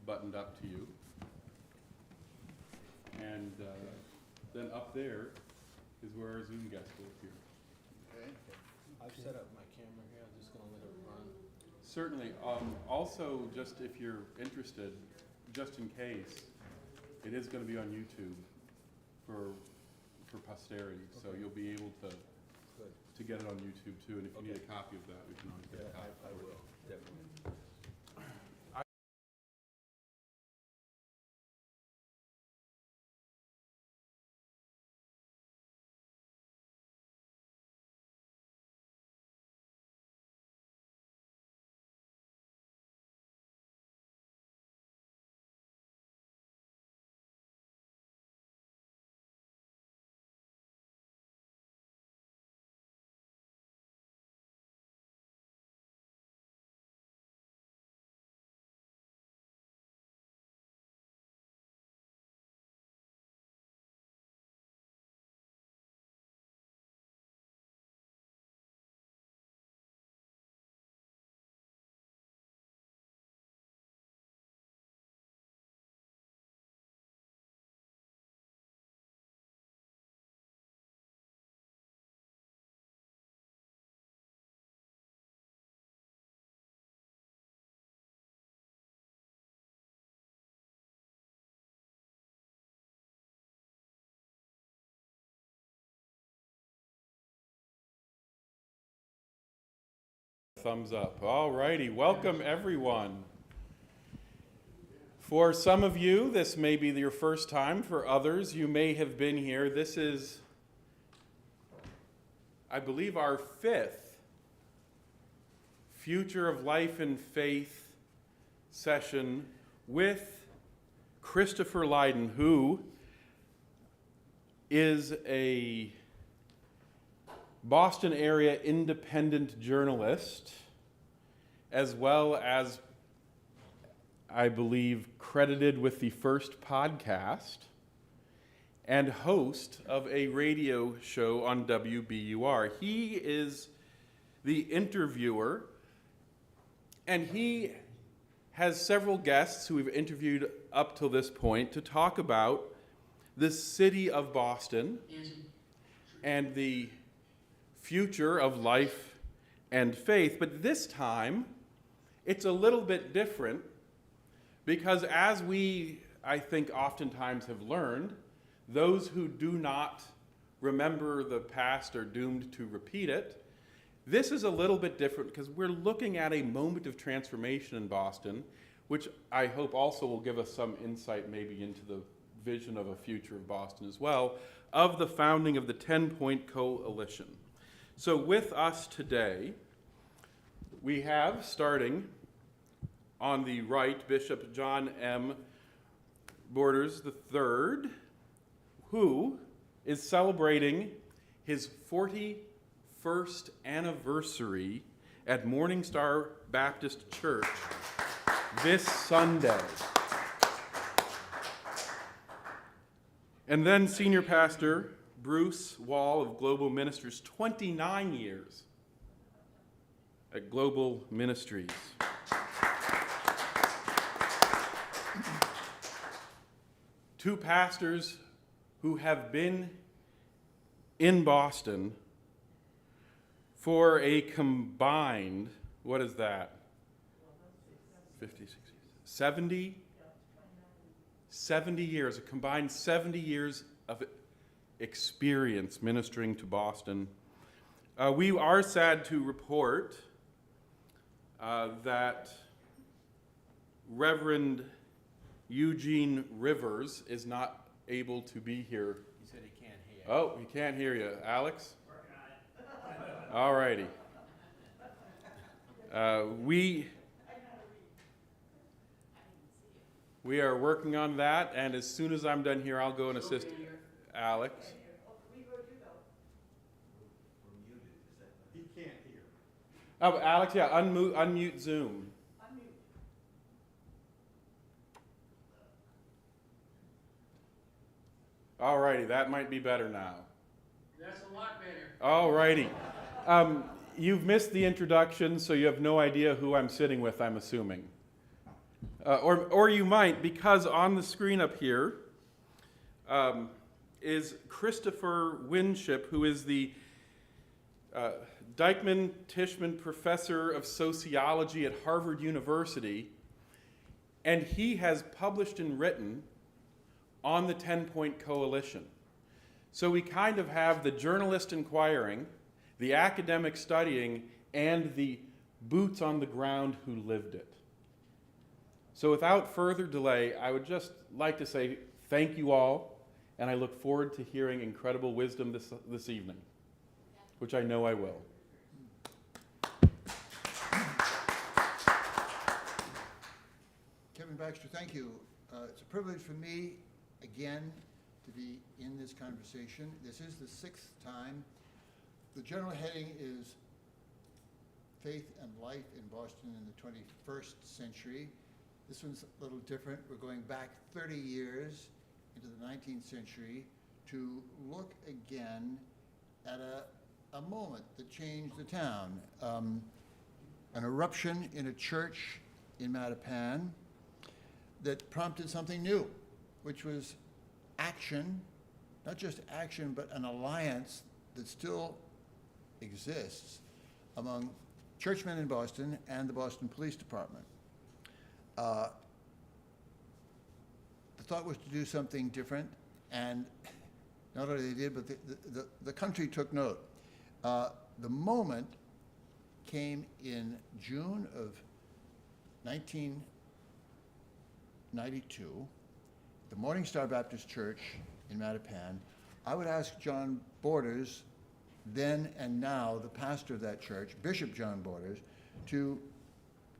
buttoned up to you. And then up there is where our Zoom guest will appear. Okay. I've set up my camera here. I'm just going to let it run. Certainly. Also, just if you're interested, just in case, it is going to be on YouTube for posterity. Okay. So you'll be able to get it on YouTube too. And if you need a copy of that, we can always get a copy. I will, definitely. Thumbs up. All righty. Welcome, everyone. For some of you, this may be your first time. For others, you may have been here. This is, I believe, our fifth Future of Life and Faith session with Christopher Lydon, who is a Boston area independent journalist, as well as, I believe, credited with the first podcast and host of a radio show on WBUR. He is the interviewer, and he has several guests who we've interviewed up till this point to talk about the city of Boston and the future of life and faith. But this time, it's a little bit different because, as we, I think, oftentimes have learned, those who do not remember the past are doomed to repeat it. This is a little bit different because we're looking at a moment of transformation in Boston, which I hope also will give us some insight maybe into the vision of a future of Boston as well, of the founding of the TenPoint Coalition. So with us today, we have, starting on the right, Bishop John M. Borders III, who is celebrating his 41st anniversary at Morning Star Baptist Church this Sunday. And then Senior Pastor Bruce Wall of Global Ministries, 29 years at Global Ministries. Two pastors who have been in Boston for a combined, what is that? 50, 60, 70 years, a combined 70 years of experience ministering to Boston. We are sad to report that Reverend Eugene Rivers is not able to be here. He said he can't hear. Oh, he can't hear you. Alex? All righty. We are working on that, and as soon as I'm done here, I'll go and assist Alex. He can't hear. Oh, Alex, yeah, unmute Zoom. All righty, that might be better now. That's a lot better. All righty. You've missed the introduction, so you have no idea who I'm sitting with, I'm assuming. or you might, because on the screen up here is Christopher Winship, who is the Dyckman-Tishman Professor of Sociology at Harvard University, and he has published and written on the 10-Point Coalition. So we kind of have the journalist inquiring, the academic studying, and the boots on the ground who lived it. So without further delay, I would just like to say thank you all, and I look forward to hearing incredible wisdom this evening, which I know I will. Kevin Baxter, thank you. It's a privilege for me, again, to be in this conversation. This is the 6th time. The general heading is Faith and Life in Boston in the 21st Century. This one's a little different. We're going back 30 years into the 19th century to look again at a moment that changed the town. An eruption in a church in Mattapan that prompted something new, which was action, not just action, but an alliance that still exists among churchmen in Boston and the Boston Police Department. The thought was to do something different, and not only they did, but the country took note. The moment came in June of 1992, the Morning Star Baptist Church in Mattapan. I would ask John Borders, then and now the pastor of that church, Bishop John Borders, to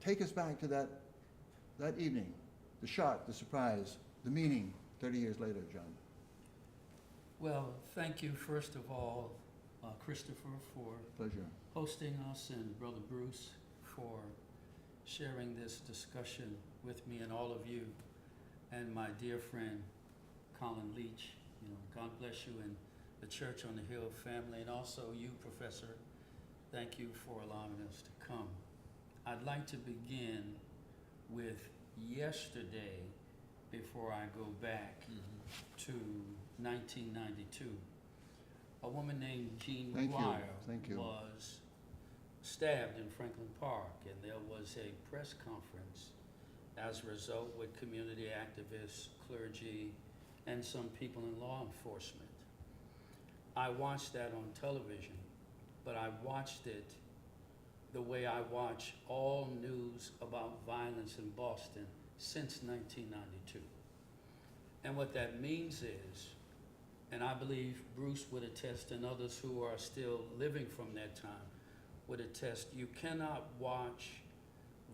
take us back to that evening, the shock, the surprise, the meaning 30 years later, John. Well, thank you, first of all, Christopher, for Pleasure. hosting us, and Brother Bruce for sharing this discussion with me and all of you, and my dear friend, Colin Leach. God bless you, and the Church on the Hill family, and also you, Professor. Thank you for allowing us to come. I'd like to begin with yesterday before I go back to 1992. A woman named Jean Dwyer was stabbed in Franklin Park, and there was a press conference as a result with community activists, clergy, and some people in law enforcement. I watched that on television, but I watched it the way I watch all news about violence in Boston since 1992. And what that means is, and I believe Bruce would attest, and others who are still living from that time would attest, you cannot watch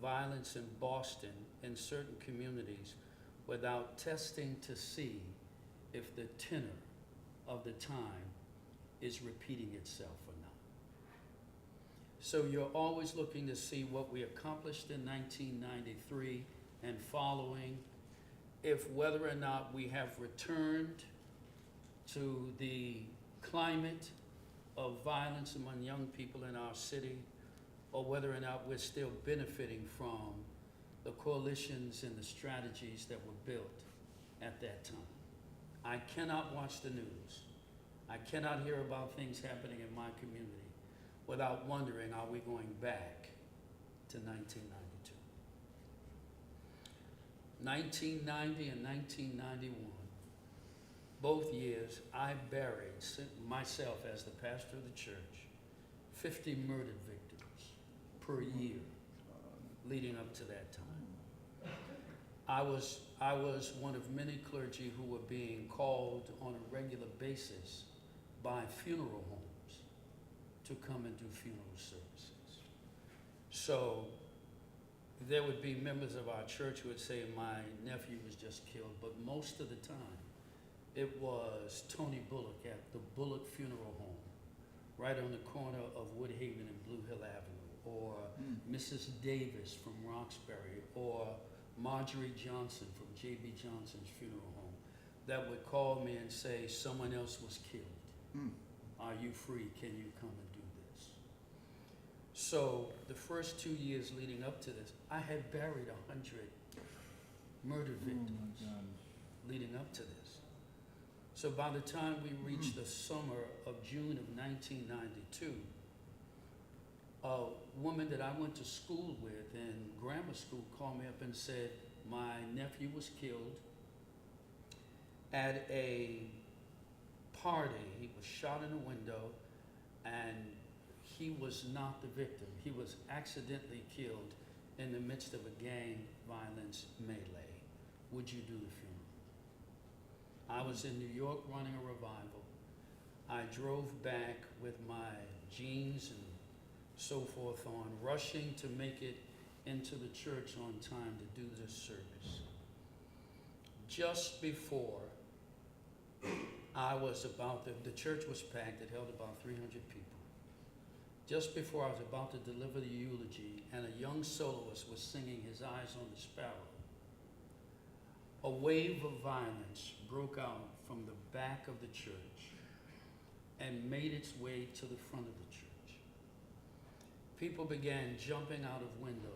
violence in Boston in certain communities without testing to see if the tenor of the time is repeating itself or not. So you're always looking to see what we accomplished in 1993 and following, if whether or not we have returned to the climate of violence among young people in our city, or whether or not we're still benefiting from the coalitions and the strategies that were built at that time. I cannot watch the news. I cannot hear about things happening in my community without wondering, are we going back to 1992? 1990 and 1991, both years I buried myself as the pastor of the church, 50 murdered victims per year leading up to that time. I was one of many clergy who were being called on a regular basis by funeral homes to come and do funeral services. So there would be members of our church who would say, my nephew was just killed, but most of the time it was Tony Bullock at the Bullock Funeral Home, right on the corner of Woodhaven and Blue Hill Avenue, or Mrs. Davis from Roxbury, or Marjorie Johnson from J.B. Johnson's funeral home, that would call me and say, someone else was killed. Are you free? Can you come and do this? So the first 2 years leading up to this, I had buried 100 murder Oh, victims my God. leading up to this. So by the time we reached the summer of June of 1992, a woman that I went to school with in grammar school called me up and said, my nephew was killed at a party. He was shot in a window, and he was not the victim. He was accidentally killed in the midst of a gang violence melee. Would you do the funeral? I was in New York running a revival. I drove back with my jeans and so forth on, rushing to make it into the church on time to do this service. Just before I was about to, the church was packed, it held about 300 people. Just before I was about to deliver the eulogy, and a young soloist was singing His Eyes on the Sparrow, a wave of violence broke out from the back of the church and made its way to the front of the church. People began jumping out of windows,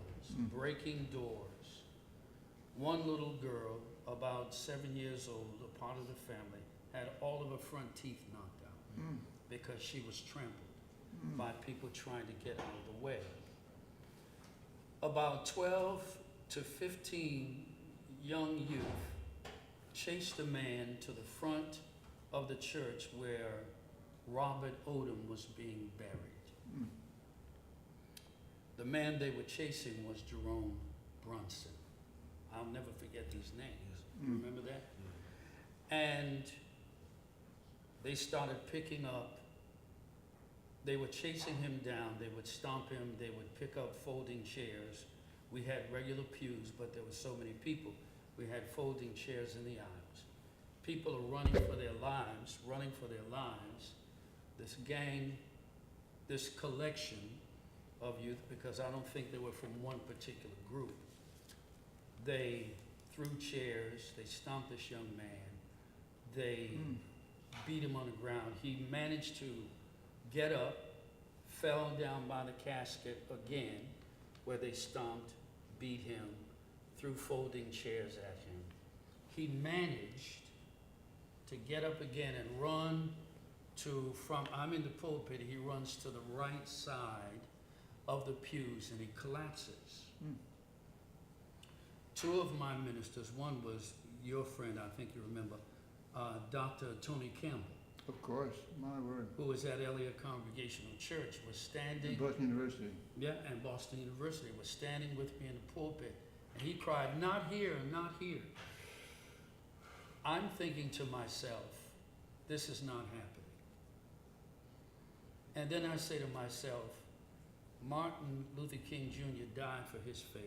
breaking doors. One little girl, about 7 years old, a part of the family, had all of her front teeth knocked out because she was trampled by people trying to get out of the way. About 12 to 15 young youth chased a man to the front of the church where Robert Odom was being buried. The man they were chasing was Jerome Brunson. I'll never forget these names. You remember that? And they started picking up. They were chasing him down. They would stomp him. They would pick up folding chairs. We had regular pews, but there were so many people. We had folding chairs in the aisles. People are running for their lives, running for their lives. This gang, this collection of youth, because I don't think they were from one particular group. They threw chairs, they stomped this young man, they beat him on the ground. He managed to get up, fell down by the casket again, where they stomped, beat him, threw folding chairs at him. He managed to get up again and run I'm in the pulpit, he runs to the right side of the pews and he collapses. Two of my ministers, one was your friend, I think you remember, Dr. Tony Campbell. Of course, my word. Who was at Elliott Congregational Church, was standing. Boston University. Yeah, and Boston University, was standing with me in the pulpit. And he cried, "Not here, not here." I'm thinking to myself, this is not happening. And then I say to myself, Martin Luther King Jr. died for his faith.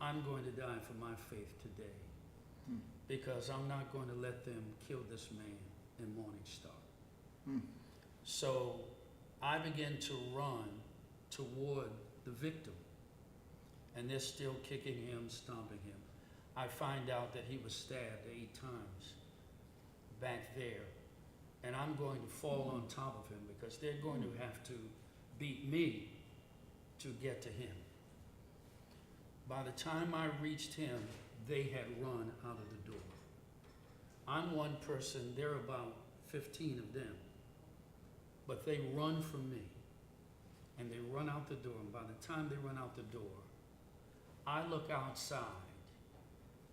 I'm going to die for my faith today. Because I'm not going to let them kill this man in Morning Star. So I began to run toward the victim. And they're still kicking him, stomping him. I find out that he was stabbed 8 times back there. And I'm going to fall on top of him because they're going to have to beat me to get to him. By the time I reached him, they had run out of the door. I'm one person, there are about 15 of them. But they run from me. And they run out the door. And by the time they run out the door, I look outside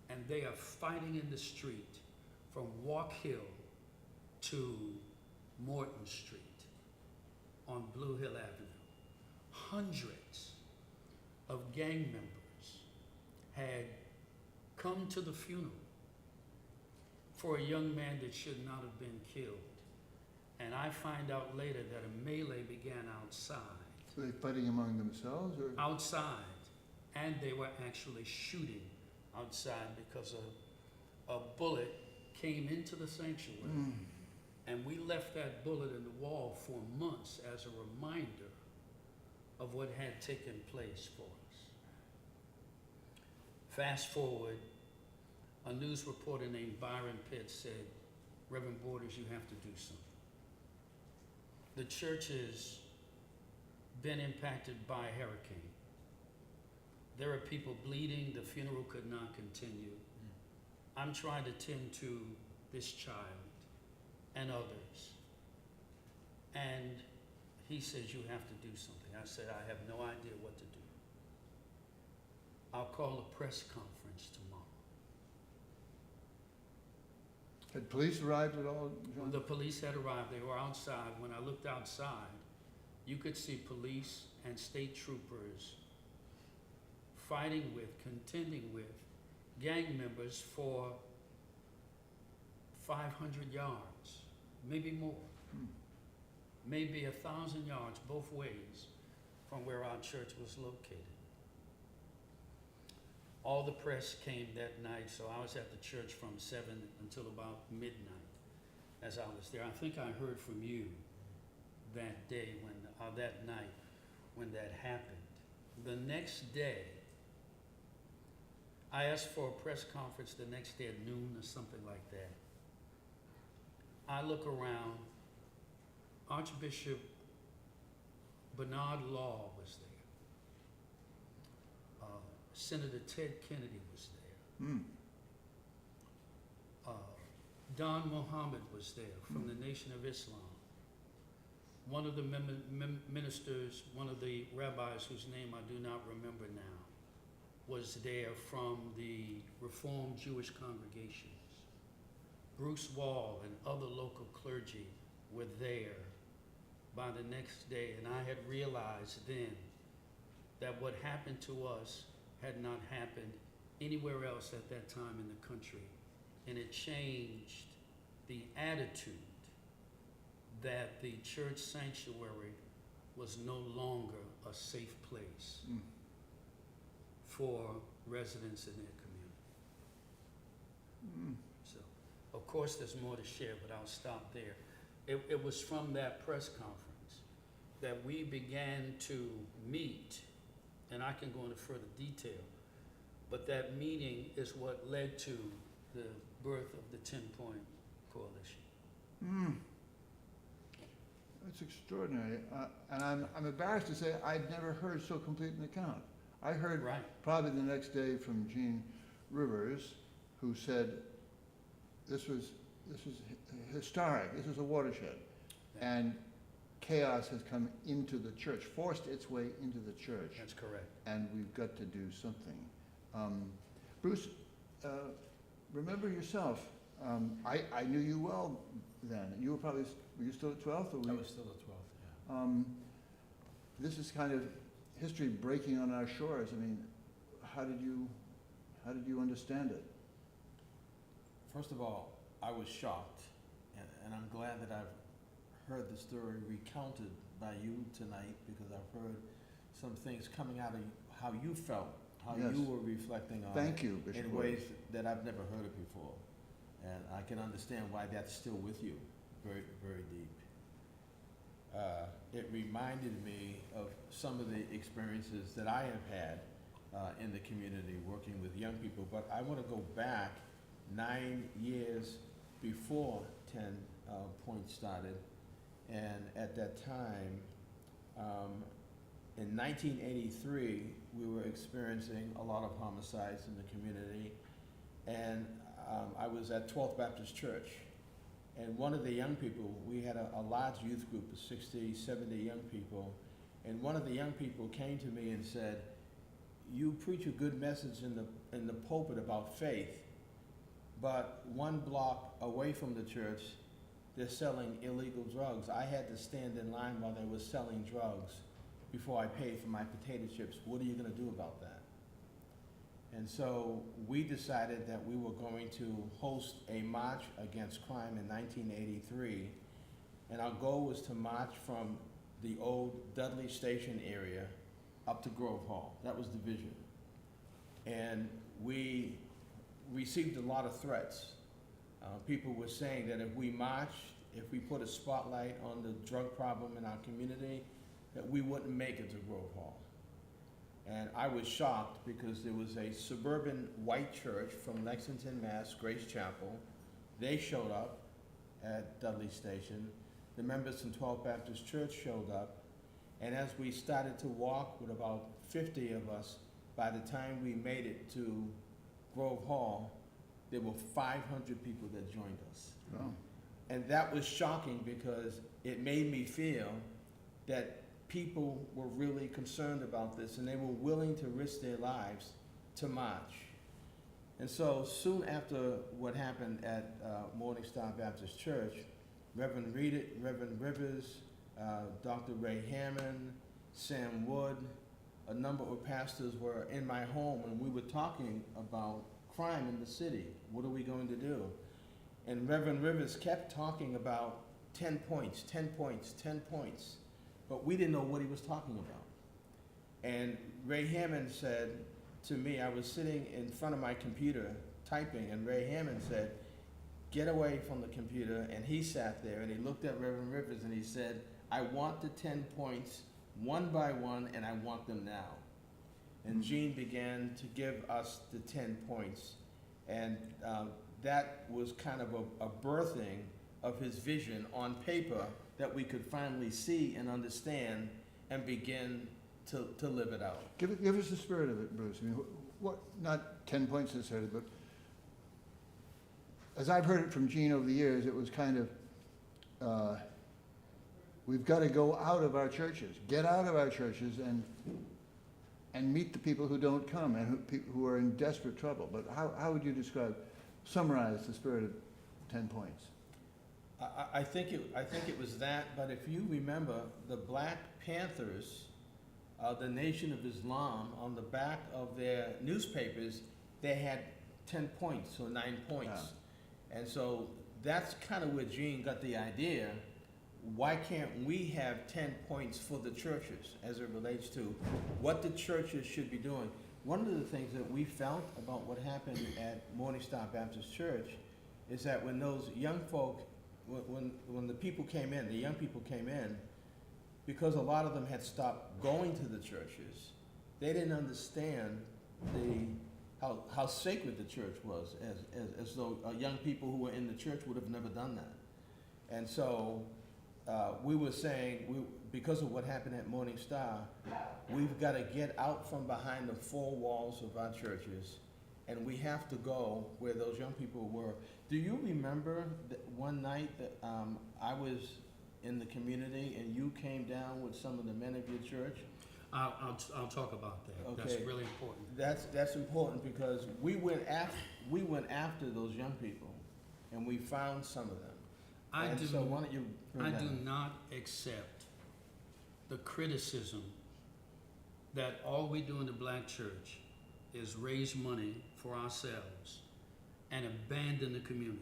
and they are fighting in the street from Walk Hill to Morton Street on Blue Hill Avenue. Hundreds of gang members had come to the funeral for a young man that should not have been killed. And I find out later that a melee began outside. So they fighting among themselves, or? Outside. And they were actually shooting outside because a bullet came into the sanctuary. And we left that bullet in the wall for months as a reminder of what had taken place for us. Fast forward, a news reporter named Byron Pitts said, "Reverend Borders, you have to do something." The church has been impacted by a hurricane. there are people bleeding, the funeral could not continue. I'm trying to tend to this child and others. And he says, you have to do something. I said, I have no idea what to do. I'll call a press conference tomorrow. Had police arrived at all, John? The police had arrived, they were outside. When I looked outside, you could see police and state troopers fighting with, contending with gang members for 500 yards, maybe more. Maybe 1,000 yards both ways from where our church was located. All the press came that night, so I was at the church from 7 until about midnight as I was there. I think I heard from you that day when, that night when that happened. The next day, I asked for a press conference the next day at noon or something like that. I look around, Archbishop Bernard Law was there. Senator Ted Kennedy was there. Don Mohammed was there from the Nation of Islam. One of the ministers, one of the rabbis whose name I do not remember now, was there from the Reformed Jewish congregations. Bruce Wall and other local clergy were there by the next day, and I had realized then that what happened to us had not happened anywhere else at that time in the country, and it changed the attitude that the church sanctuary was no longer a safe place for residents in their community. So, of course, there's more to share, but I'll stop there. It was from that press conference that we began to meet, and I can go into further detail, but that meeting is what led to the birth of the TenPoint Coalition. That's extraordinary. And I'm embarrassed to say I'd never heard so complete an account. I heard Right. probably the next day from Gene Rivers, who said this was historic, this was a watershed. Yeah. And chaos has come into the church, forced its way into the church. That's correct. And we've got to do something. Bruce, remember yourself. I knew you well then. You were probably, were you still at 12th? Or I were was still at 12th, yeah. This is kind of history breaking on our shores. I mean, how did you understand it? First of all, I was shocked, and I'm glad that I've heard the story recounted by you tonight, because I've heard some things coming out of how you felt, how Yes. you were reflecting on Thank it you, Bishop in Williams. ways that I've never heard it before. And I can understand why that's still with you, very, very deep. It reminded me of some of the experiences that I have had in the community working with young people, but I want to go back 9 years before TenPoint started, and at that time, in 1983, we were experiencing a lot of homicides in the community, and I was at 12th Baptist Church, and one of the young people, we had a large youth group of 60, 70 young people, and one of the young people came to me and said, you preach a good message in the pulpit about faith, but 1 block away from the church, they're selling illegal drugs. I had to stand in line while they were selling drugs before I paid for my potato chips. What are you going to do about that? And so we decided that we were going to host a march against crime in 1983, and our goal was to march from the old Dudley Station area up to Grove Hall. That was the vision. And we received a lot of threats. People were saying that if we marched, if we put a spotlight on the drug problem in our community, that we wouldn't make it to Grove Hall. And I was shocked because there was a suburban white church from Lexington, Mass, Grace Chapel. They showed up at Dudley Station. The members from 12th Baptist Church showed up. And as we started to walk with about 50 of us by the time we made it to Grove Hall, there were 500 people that joined us. Wow. And that was shocking because it made me feel that people were really concerned about this and they were willing to risk their lives to march. And so soon after what happened at Morning Star Baptist Church, Reverend Rivers, Dr. Ray Hammond, Sam Wood, a number of pastors were in my home and we were talking about crime in the city. What are we going to do? And Reverend Rivers kept talking about 10 points, 10 points, 10 points, but we didn't know what he was talking about. And Ray Hammond said to me, I was sitting in front of my computer typing, and Ray Hammond said, get away from the computer, and he sat there and he looked at Reverend Rivers and he said, I want the 10 points one by one, and I want them now. And Gene began to give us the 10 points, and that was kind of a birthing of his vision on paper that we could finally see and understand and begin to live it out. Give us the spirit of it, Bruce. I mean, what, not 10 points necessarily, but as I've heard it from Gene over the years, it was kind of, we've got to go out of our churches, get out of our churches and meet the people who don't come and who are in desperate trouble. But how would you summarize the spirit of 10 points? I think it was that, but if you remember, the Black Panthers, the Nation of Islam, on the back of their newspapers, they had 10 points or 9 points. And so that's kind of where Gene got the idea. Why can't we have 10 points for the churches as it relates to what the churches should be doing? One of the things that we felt about what happened at Morning Star Baptist Church is that when those young folk, when the people came in, the young people came in, because a lot of them had stopped going to the churches, they didn't understand how sacred the church was, as though young people who were in the church would have never done that. And so we were saying, because of what happened at Morning Star, we've got to get out from behind the four walls of our churches, and we have to go where those young people were. Do you remember that one night that I was in the community and you came down with some of the men of your church? I'll talk about that. Okay. That's really important. That's important because we went after those young people, and we found some of them. So why don't you bring I that do up? not accept the criticism that all we do in the Black church is raise money for ourselves and abandon the community.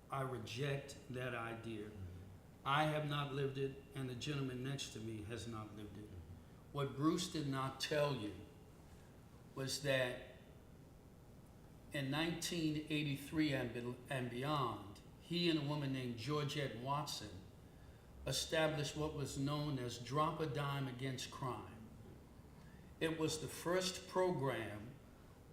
I reject that idea. I have not lived it, and the gentleman next to me has not lived it. What Bruce did not tell you was that in 1983 and beyond, he and a woman named Georgette Watson established what was known as Drop a Dime Against Crime. It was the first program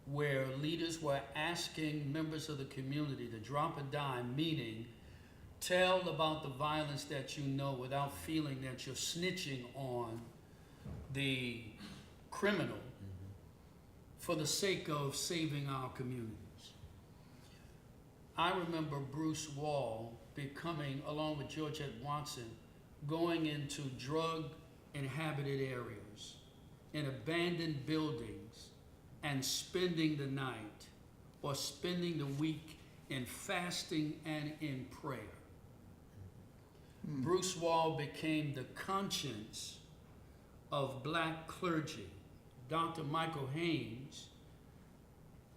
where leaders were asking members of the community to drop a dime, meaning tell about the violence that you know without feeling that you're snitching on the criminal for the sake of saving our communities. I remember Bruce Wall becoming, along with Georgette Watson, going into drug-inhabited areas, in abandoned buildings, and spending the night or spending the week in fasting and in prayer. Bruce Wall became the conscience of Black clergy. Dr. Michael Haynes,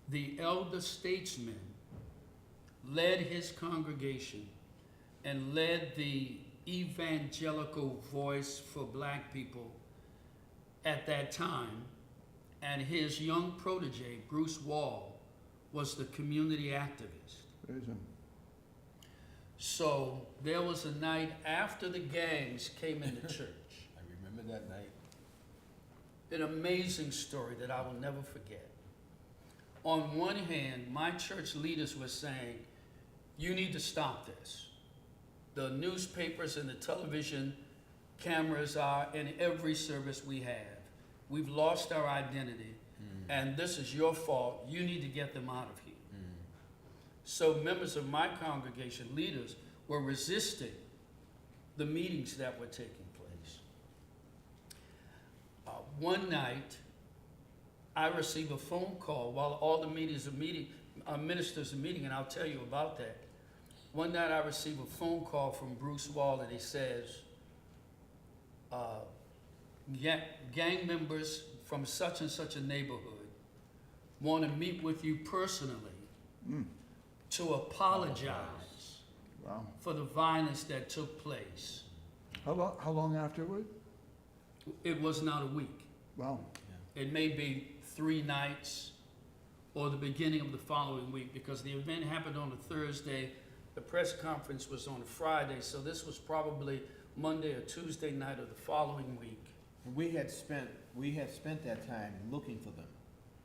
the elder statesman, led his congregation and led the evangelical voice for Black people at that time. And his young protege, Bruce Wall, was the community activist. Praise him. So there was a night after the gangs came into church. I remember that night. An amazing story that I will never forget. On one hand, my church leaders were saying, you need to stop this. The newspapers and the television cameras are in every service we have. We've lost our identity. and this is your fault. You need to get them out of here. So members of my congregation, leaders, were resisting the meetings that were taking place. One night, I received a phone call while all the ministers are meeting, and I'll tell you about that. One night, I received a phone call from Bruce Wall, and he says, gang members from such and such a neighborhood want to meet with you personally to apologize Wow. for the violence that took place. How long afterward? It was not a week. Wow. It may be 3 nights or the beginning of the following week, because the event happened on a Thursday. The press conference was on a Friday, so this was probably Monday or Tuesday night of the following week. And we had spent that time looking for them.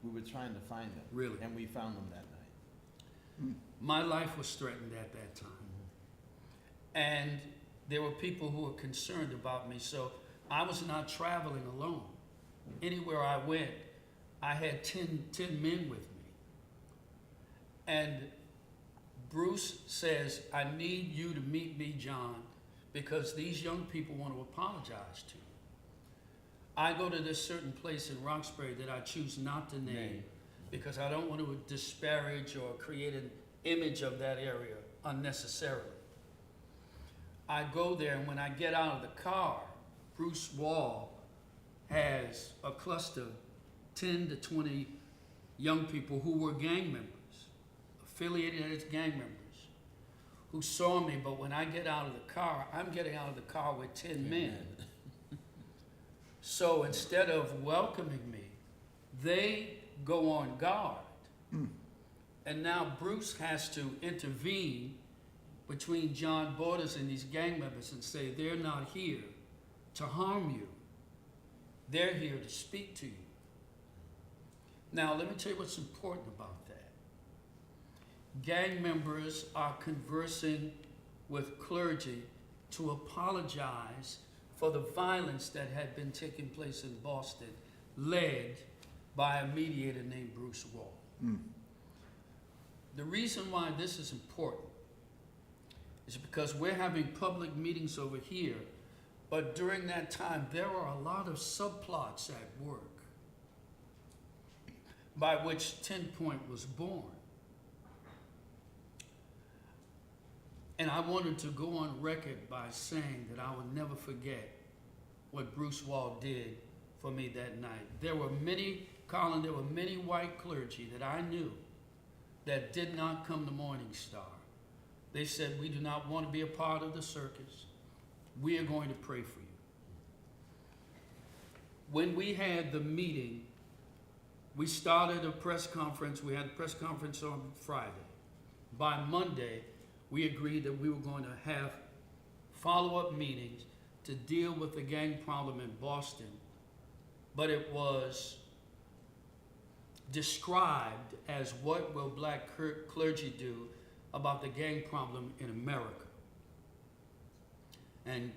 We were trying to find them. Really? And we found them that night. My life was threatened at that time. And there were people who were concerned about me, so I was not traveling alone. Anywhere I went, I had 10 men with me. And Bruce says, I need you to meet me, John, because these young people want to apologize to you. I go to this certain place in Roxbury that I choose not to name because I don't want to disparage or create an image of that area unnecessarily. I go there, and when I get out of the car, Bruce Wall has a cluster of 10 to 20 young people who were gang members, affiliated as gang members, who saw me, but when I get out of the car, I'm getting out of the car with 10 men. So instead of welcoming me, they go on guard. And now Bruce has to intervene between John Borders and these gang members and say, they're not here to harm you. They're here to speak to you. Now, let me tell you what's important about that. Gang members are conversing with clergy to apologize for the violence that had been taking place in Boston, led by a mediator named Bruce Wall. The reason why this is important is because we're having public meetings over here, but during that time, there are a lot of subplots at work by which TenPoint was born. And I wanted to go on record by saying that I would never forget what Bruce Wall did for me that night. There were many, Colin, there were many white clergy that I knew that did not come to Morning Star. They said, we do not want to be a part of the circus. We are going to pray for you. When we had the meeting, we started a press conference. We had a press conference on Friday. By Monday, we agreed that we were going to have follow-up meetings to deal with the gang problem in Boston, but it was described as what will black clergy do about the gang problem in America. And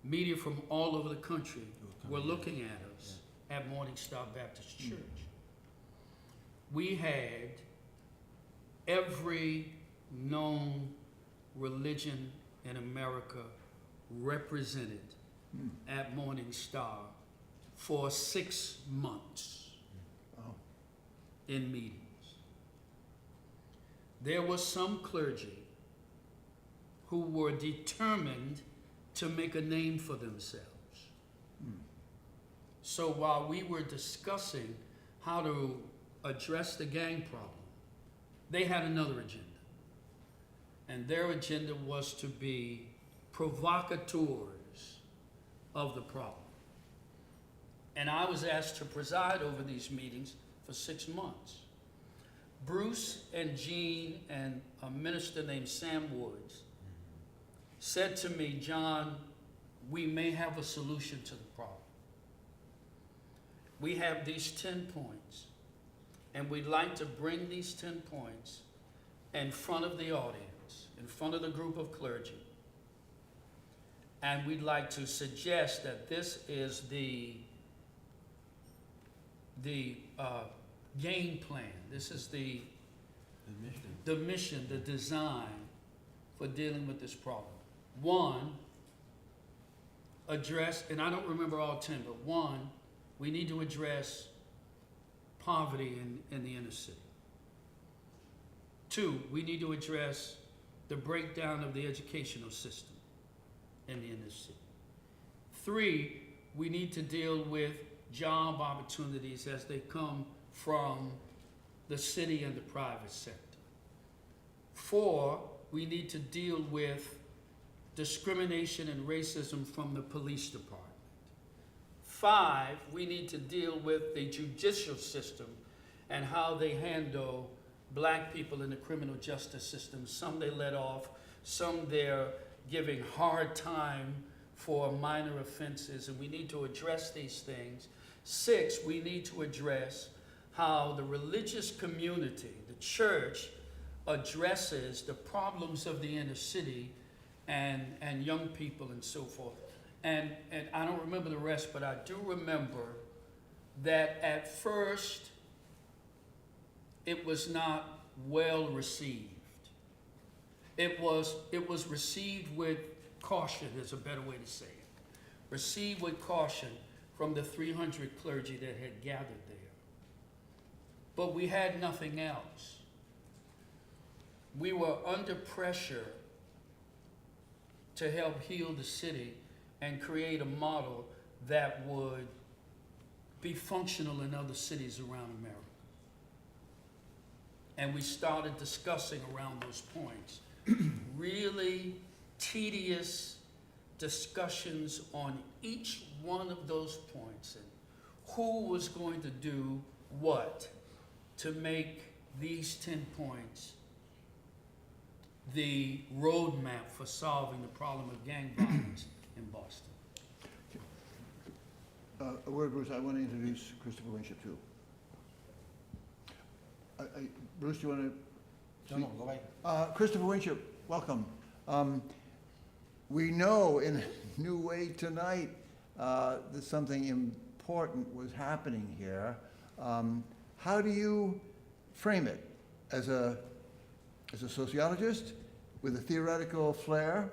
media from all over the country were looking at us at Morning Star Baptist Church. We had every known religion in America represented at Morning Star for 6 months in meetings. There was some clergy who were determined to make a name for themselves. So while we were discussing how to address the gang problem, they had another agenda. And their agenda was to be provocateurs of the problem. And I was asked to preside over these meetings for 6 months. Bruce and Jean and a minister named Sam Woods said to me, John, we may have a solution to the problem. We have these 10 points, and we'd like to bring these 10 points in front of the audience, in front of the group of clergy. And we'd like to suggest that this is the game plan. This is the The mission. mission, the design for dealing with this problem. One, address, and I don't remember all 10, but one, we need to address poverty in the inner city. Two, we need to address the breakdown of the educational system in the inner city. Three, we need to deal with job opportunities as they come from the city and the private sector. Four, we need to deal with discrimination and racism from the police department. Five, we need to deal with the judicial system and how they handle black people in the criminal justice system. Some they let off, some they're giving hard time for minor offenses, and we need to address these things. Six, we need to address how the religious community, the church, addresses the problems of the inner city and young people and so forth. And I don't remember the rest, but I do remember that at first it was not well received. It was received with caution, is a better way to say it. Received with caution from the 300 clergy that had gathered there. But we had nothing else. We were under pressure to help heal the city and create a model that would be functional in other cities around America. And we started discussing around those points. Really tedious discussions on each one of those points and who was going to do what to make these 10 points the roadmap for solving the problem of gang violence in Boston. A word, Bruce, I want to introduce Christopher Winship too. Bruce, do you want to? No, go ahead. Christopher Winship, welcome. We know in a new way tonight that something important was happening here. How do you frame it as a sociologist with a theoretical flair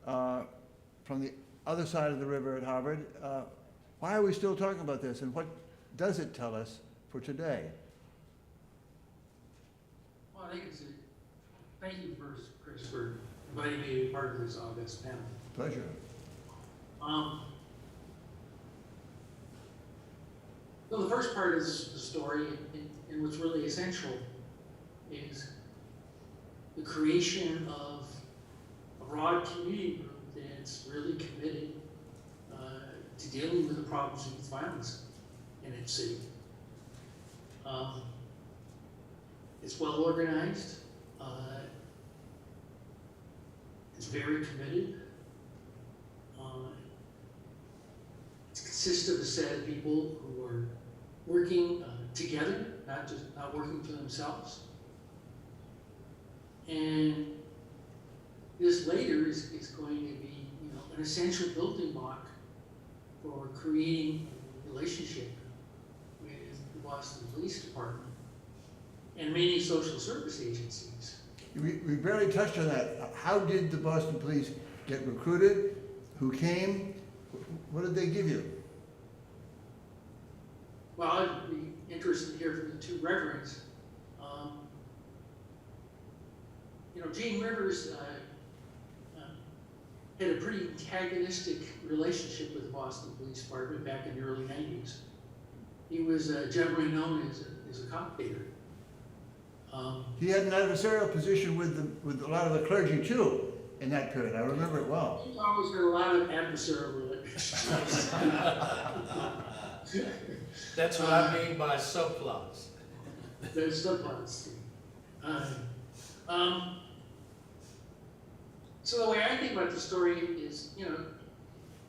from the other side of the river at Harvard? Why are we still talking about this, and what does it tell us for today? Well, I think thank you first, Chris, for inviting me to be part of this August panel. Pleasure. Well, the first part of the story, and what's really essential, is the creation of a broad community group that's really committed to dealing with the problems of youth violence in its city. It's well organized. It's very committed. It consists of a set of people who are working together, not working for themselves. And this later is going to be, an essential building block for creating a relationship with the Boston Police Department and many social service agencies. We barely touched on that. How did the Boston Police get recruited? Who came? What did they give you? Well, I'd be interested to hear from the two reverends. Gene Rivers had a pretty antagonistic relationship with the Boston Police Department back in the early 90s. He was generally known as a cop beater. He had an adversarial position with a lot of the clergy too in that period. I remember it well. He's always got a lot of adversarial relationships. That's what I mean by subplots. There's subplots. So the way I think about the story is,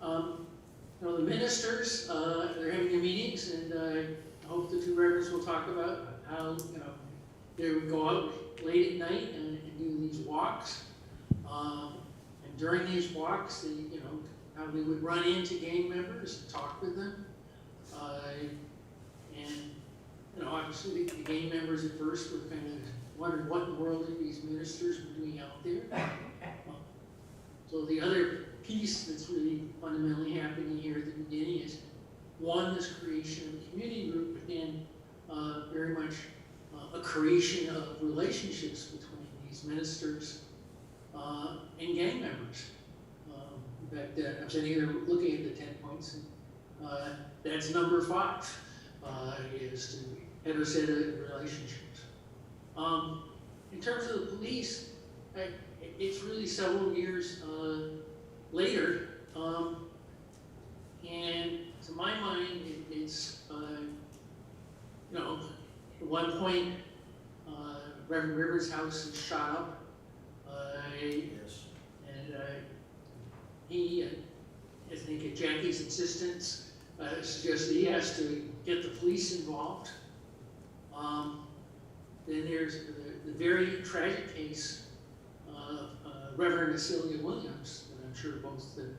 the ministers, they're having their meetings, and I hope the two reverends will talk about how, they would go out late at night and do these walks. And during these walks, how they would run into gang members and talk with them. And you know, obviously the gang members at first were kind of wondering what in the world are these ministers were doing out there. So the other piece that's really fundamentally happening here at the beginning is, one, this creation of a community group, but then very much a creation of relationships between these ministers and gang members. In fact, I'm sitting here looking at the 10 points, and that's number 5, is to have a set of relationships. In terms of the police, it's really several years later, and to my mind, it's, you know, at one point, Reverend Rivers' house is shot up. Yes. And he, I think at Jackie's insistence, suggested he has to get the police involved. Then there's the very tragic case of Reverend Cecilia Williams, that I'm sure both the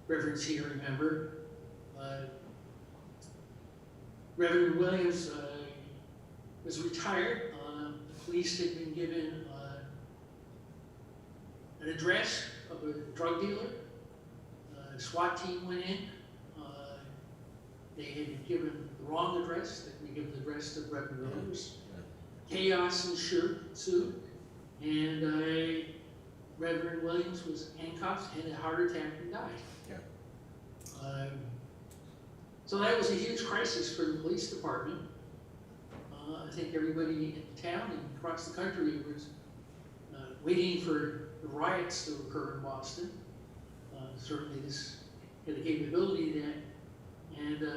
reverends here remember. Reverend Williams was retired. The police had been given an address of a drug dealer. A SWAT team went in. They had been given the wrong address. They had been given the address of Reverend Williams. Chaos ensued, and Reverend Williams was handcuffed, had a heart attack, and died. Yeah. So that was a huge crisis for the police department. I think everybody in town and across the country was waiting for the riots to occur in Boston. Certainly this had the capability to that. And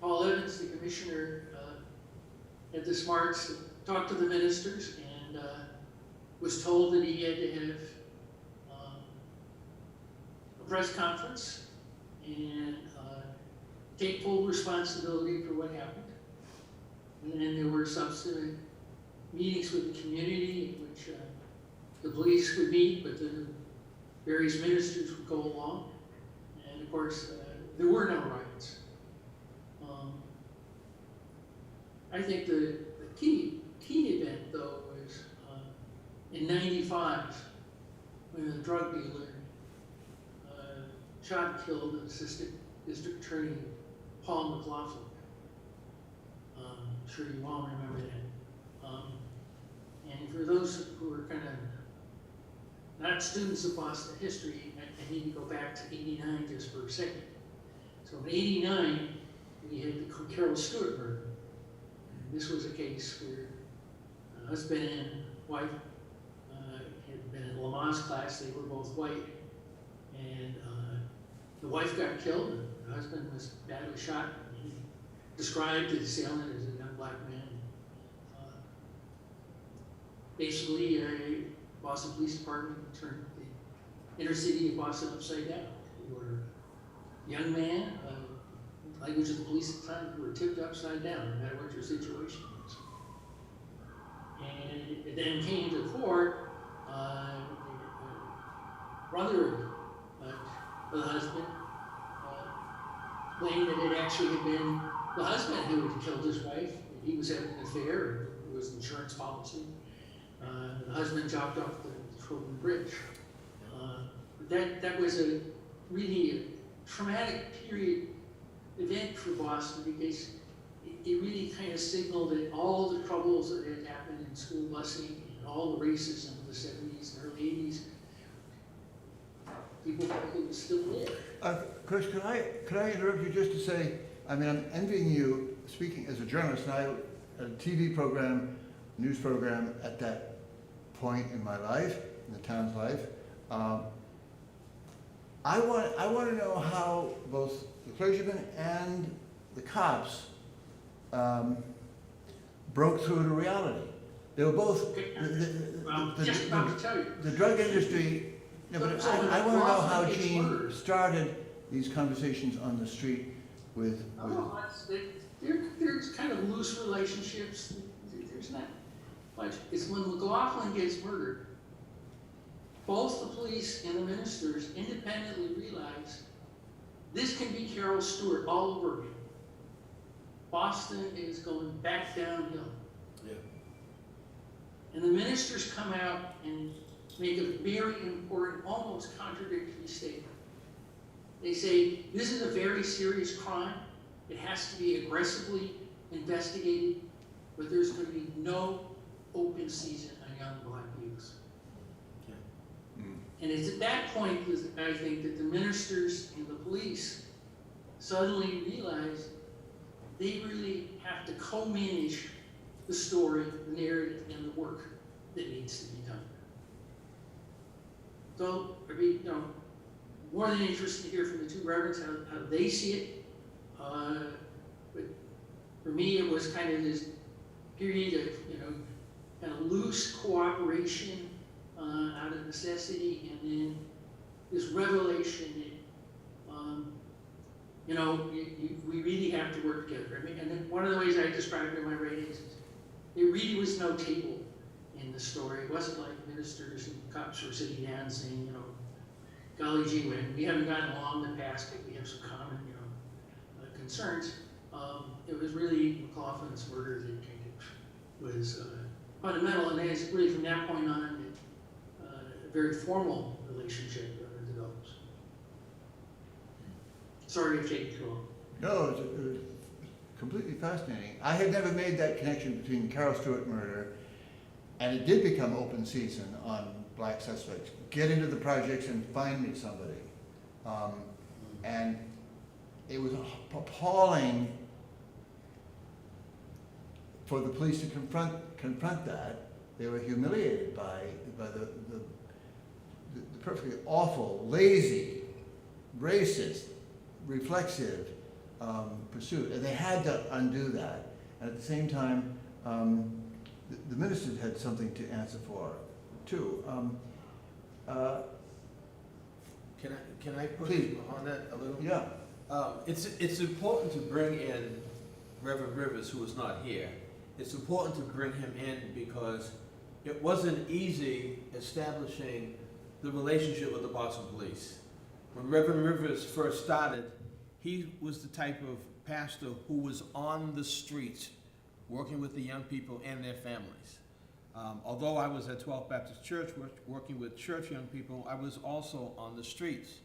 Paul Evans, the commissioner, had the smarts to talk to the ministers, and was told that he had to have a press conference and take full responsibility for what happened. And then there were subsequent meetings with the community in which the police would meet, but the various ministers would go along. And of course, there were no riots. I think the key event, though, was in '95, when a drug dealer shot and killed an assistant district attorney, Paul McLaughlin. I'm sure you all remember that. And for those who are kind of not students of Boston history, I need to go back to '89 just for a second. So in '89, we had the Carol Stewart murder. And this was a case where a husband and wife had been in Lamaze class. They were both white. And the wife got killed, and the husband was badly shot. He described the assailant as a young black man. Basically, Boston Police Department turned the inner city of Boston upside down. We were a young man, language of the police at the time, we were tipped upside down, no matter what your situation was. And it then came to court, brother of the husband claimed that it actually had been the husband who had killed his wife. He was having an affair, it was an insurance policy. The husband jumped off the Trojan Bridge. That was a really traumatic period event for Boston, because it really kind of signaled that all the troubles that had happened in school busing and all the racism of the 70s and early 80s, people thought it was still there. Chris, could I interrupt you just to say, I mean, I'm envying you speaking as a journalist, and I had a TV program, news program at that point in my life, in the town's life. I want to know how both the clergyman and the cops broke through to reality. They were both, Just about to tell you. the drug industry, no, but I want to know how Gene started these conversations on the street with There's kind of loose relationships. There's not much. It's when McLaughlin gets murdered, both the police and the ministers independently realize this can be Carol Stewart all over again. Boston is going back downhill. Yeah. And the ministers come out and make a very important, almost contradictory statement. They say, this is a very serious crime. It has to be aggressively investigated, but there's going to be no open season on young black youth. And it's at that point that I think that the ministers and the police suddenly realize they really have to co-manage the story, the narrative, and the work that needs to be done. So, I'd be, more than interested to hear from the two reverends how they see it. But for me, it was kind of this period of, kind of loose cooperation out of necessity, and then this revelation that, we really have to work together. I mean, and then one of the ways I described it in my writings is there really was no table in the story. It wasn't like ministers and cops were sitting down saying, golly gee, we haven't gotten along in the past, but we have some common, concerns. It was really McLaughlin's murder that kind of was fundamental, and then it's really from that point on that a very formal relationship develops. Sorry I've taken too long. No, it was completely fascinating. I had never made that connection between the Carol Stewart murder, and it did become open season on black suspects. Get into the projects and find me somebody. And it was appalling for the police to confront that. They were humiliated by the perfectly awful, lazy, racist, reflexive pursuit, and they had to undo that. And at the same time, the ministers had something to answer for, too. Can I push Please. on that a little? Yeah. It's important to bring in Reverend Rivers, who is not here. It's important to bring him in because it wasn't easy establishing the relationship with the Boston police. When Reverend Rivers first started, he was the type of pastor who was on the streets working with the young people and their families. Although I was at 12th Baptist Church working with church young people, I was also on the streets.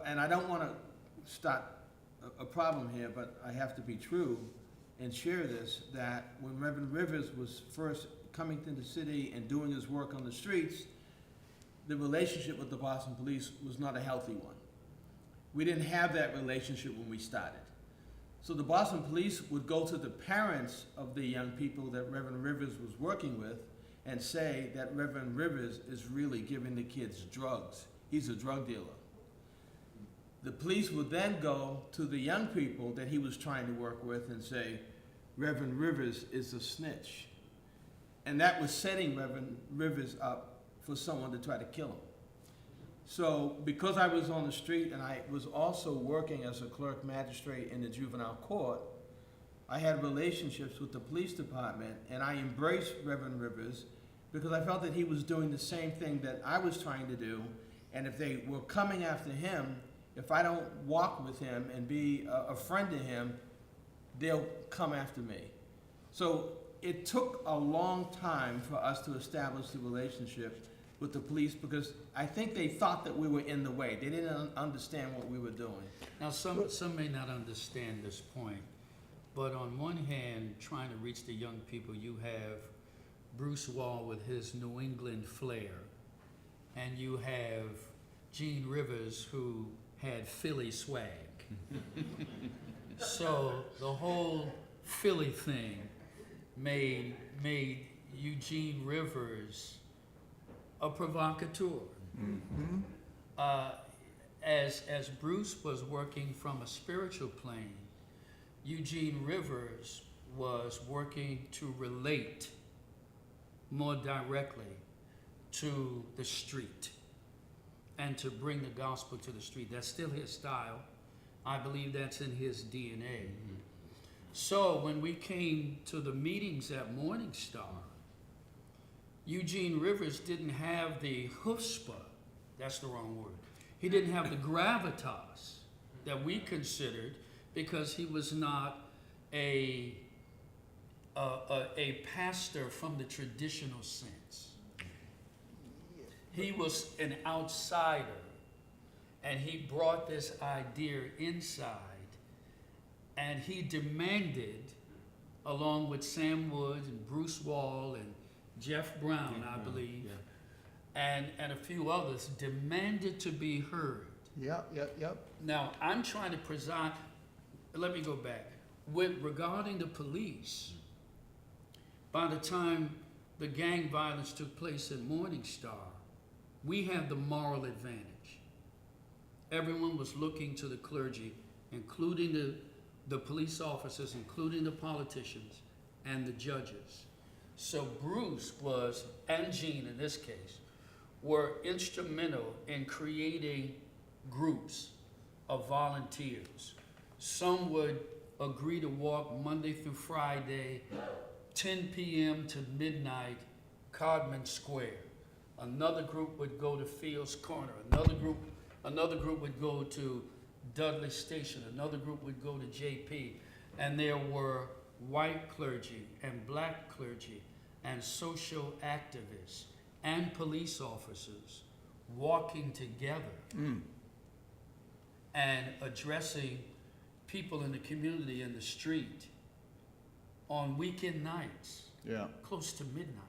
And I don't want to start a problem here, but I have to be true and share this, that when Reverend Rivers was first coming to the city and doing his work on the streets, the relationship with the Boston police was not a healthy one. We didn't have that relationship when we started. So the Boston police would go to the parents of the young people that Reverend Rivers was working with and say that Reverend Rivers is really giving the kids drugs. He's a drug dealer. The police would then go to the young people that he was trying to work with and say, Reverend Rivers is a snitch. And that was setting Reverend Rivers up for someone to try to kill him. So because I was on the street and I was also working as a clerk magistrate in the juvenile court, I had relationships with the police department, and I embraced Reverend Rivers because I felt that he was doing the same thing that I was trying to do. And if they were coming after him, if I don't walk with him and be a friend to him, they'll come after me. So it took a long time for us to establish the relationship with the police because I think they thought that we were in the way. They didn't understand what we were doing. Now, some may not understand this point, but on one hand, trying to reach the young people, you have Bruce Wall with his New England flair, and you have Gene Rivers, who had Philly swag. So the whole Philly thing made Eugene Rivers a provocateur. Mm-hmm. As Bruce was working from a spiritual plane, Eugene Rivers was working to relate more directly to the street and to bring the gospel to the street. That's still his style. I believe that's in his DNA. Mm-hmm. So when we came to the meetings at Morning Star, Eugene Rivers didn't have the chutzpah, that's the wrong word. He didn't have the gravitas that we considered because he was not a pastor from the traditional sense. He was an outsider, and he brought this idea inside, and he demanded, along with Sam Woods and Bruce Wall and Jeff Brown, I believe, and a few others, demanded to be heard. Yep. Now, I'm trying to preside, let me go back. Regarding the police, by the time the gang violence took place in Morning Star, we had the moral advantage. Everyone was looking to the clergy, including the police officers, including the politicians and the judges. So Bruce was, and Gene in this case, were instrumental in creating groups of volunteers. Some would agree to walk Monday through Friday, 10 p.m. to midnight, Codman Square. Another group would go to Fields Corner. Another group would go to Dudley Station. Another group would go to JP. And there were white clergy and black clergy and social activists and police officers walking together and addressing people in the community in the street on weekend nights, close to midnight.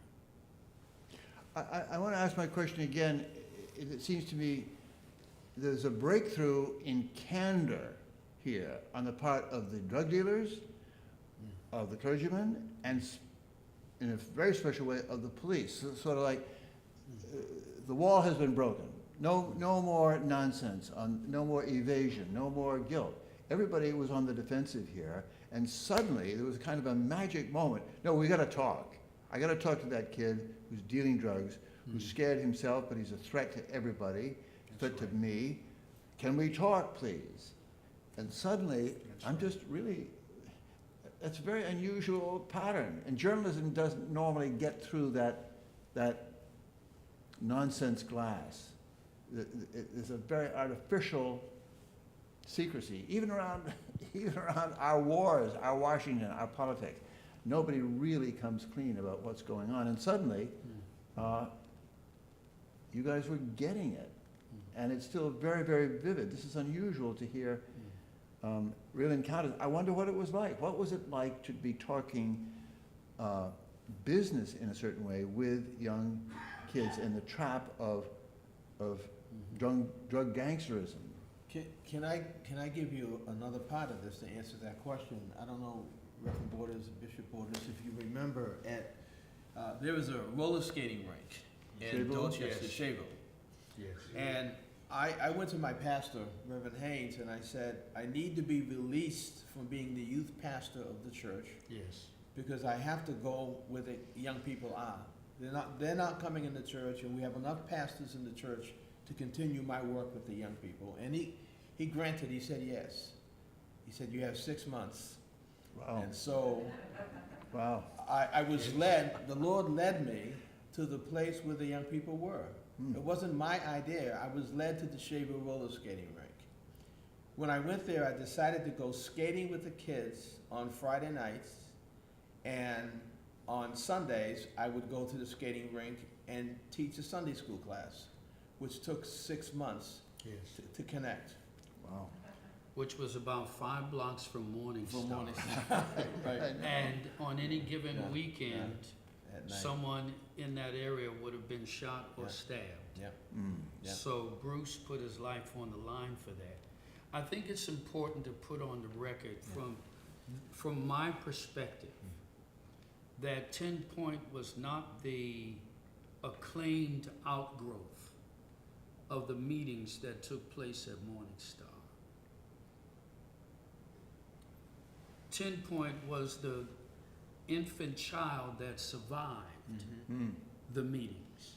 I want to ask my question again. It seems to me there's a breakthrough in candor here on the part of the drug dealers, of the clergymen, and in a very special way of the police. So, sort of like the wall has been broken. No more nonsense, no more evasion, no more guilt. Everybody was on the defensive here, and suddenly there was kind of a magic moment. No, we got to talk. I got to talk to that kid who's dealing drugs, who's scared himself, but he's a threat to everybody, threat to me. Can we talk, please? And suddenly, I'm just really, that's a very unusual pattern. And journalism doesn't normally get through that nonsense glass. There's a very artificial secrecy, even around our wars, our Washington, our politics. Nobody really comes clean about what's going on. And suddenly, you guys were getting it. And it's still very, very vivid. This is unusual to hear real encounters. I wonder what it was like. What was it like to be talking business in a certain way with young kids in the trap of drug gangsterism? Can I give you another part of this to answer that question? I don't know, Reverend Borders, Bishop Borders, if you remember, there was a roller skating rink in Dorchester, Shavel. Yes. And I went to my pastor, Reverend Haynes, and I said, I need to be released from being the youth pastor of the church. Yes. Because I have to go where the young people are. They're not coming in the church, and we have enough pastors in the church to continue my work with the young people. And he granted, he said yes. He said, you have 6 months. Wow. And so Wow. I was led, the Lord led me to the place where the young people were. It wasn't my idea. I was led to the Shaver roller skating rink. When I went there, I decided to go skating with the kids on Friday nights, and on Sundays, I would go to the skating rink and teach a Sunday school class, which took 6 months to connect. Wow. Which was about 5 blocks from Morning Star. Right. And on any given weekend, At night. someone in that area would have been shot or Yeah. stabbed. Yeah. Yeah. So Bruce put his life on the line for that. I think it's important to put on the record from my perspective that TenPoint was not the acclaimed outgrowth of the meetings that took place at Morning Star. TenPoint was the infant child that survived the meetings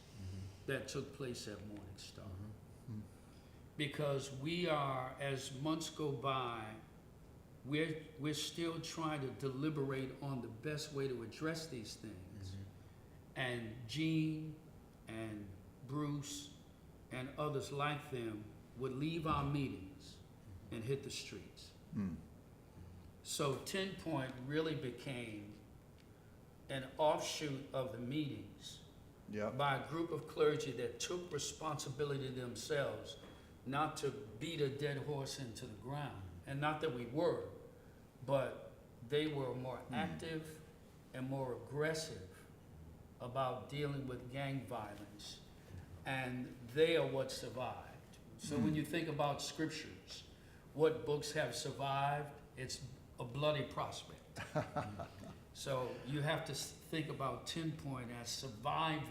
that took place at Morning Star. Because we are, as months go by, we're still trying to deliberate on the best way to address these things. And Gene and Bruce and others like them would leave our meetings and hit the streets. So TenPoint really became an offshoot of the meetings Yep. by a group of clergy that took responsibility themselves not to beat a dead horse into the ground. And not that we were, but they were more active and more aggressive about dealing with gang violence. And they are what survived. So when you think about scriptures, what books have survived, it's a bloody prospect. So you have to think about TenPoint as surviving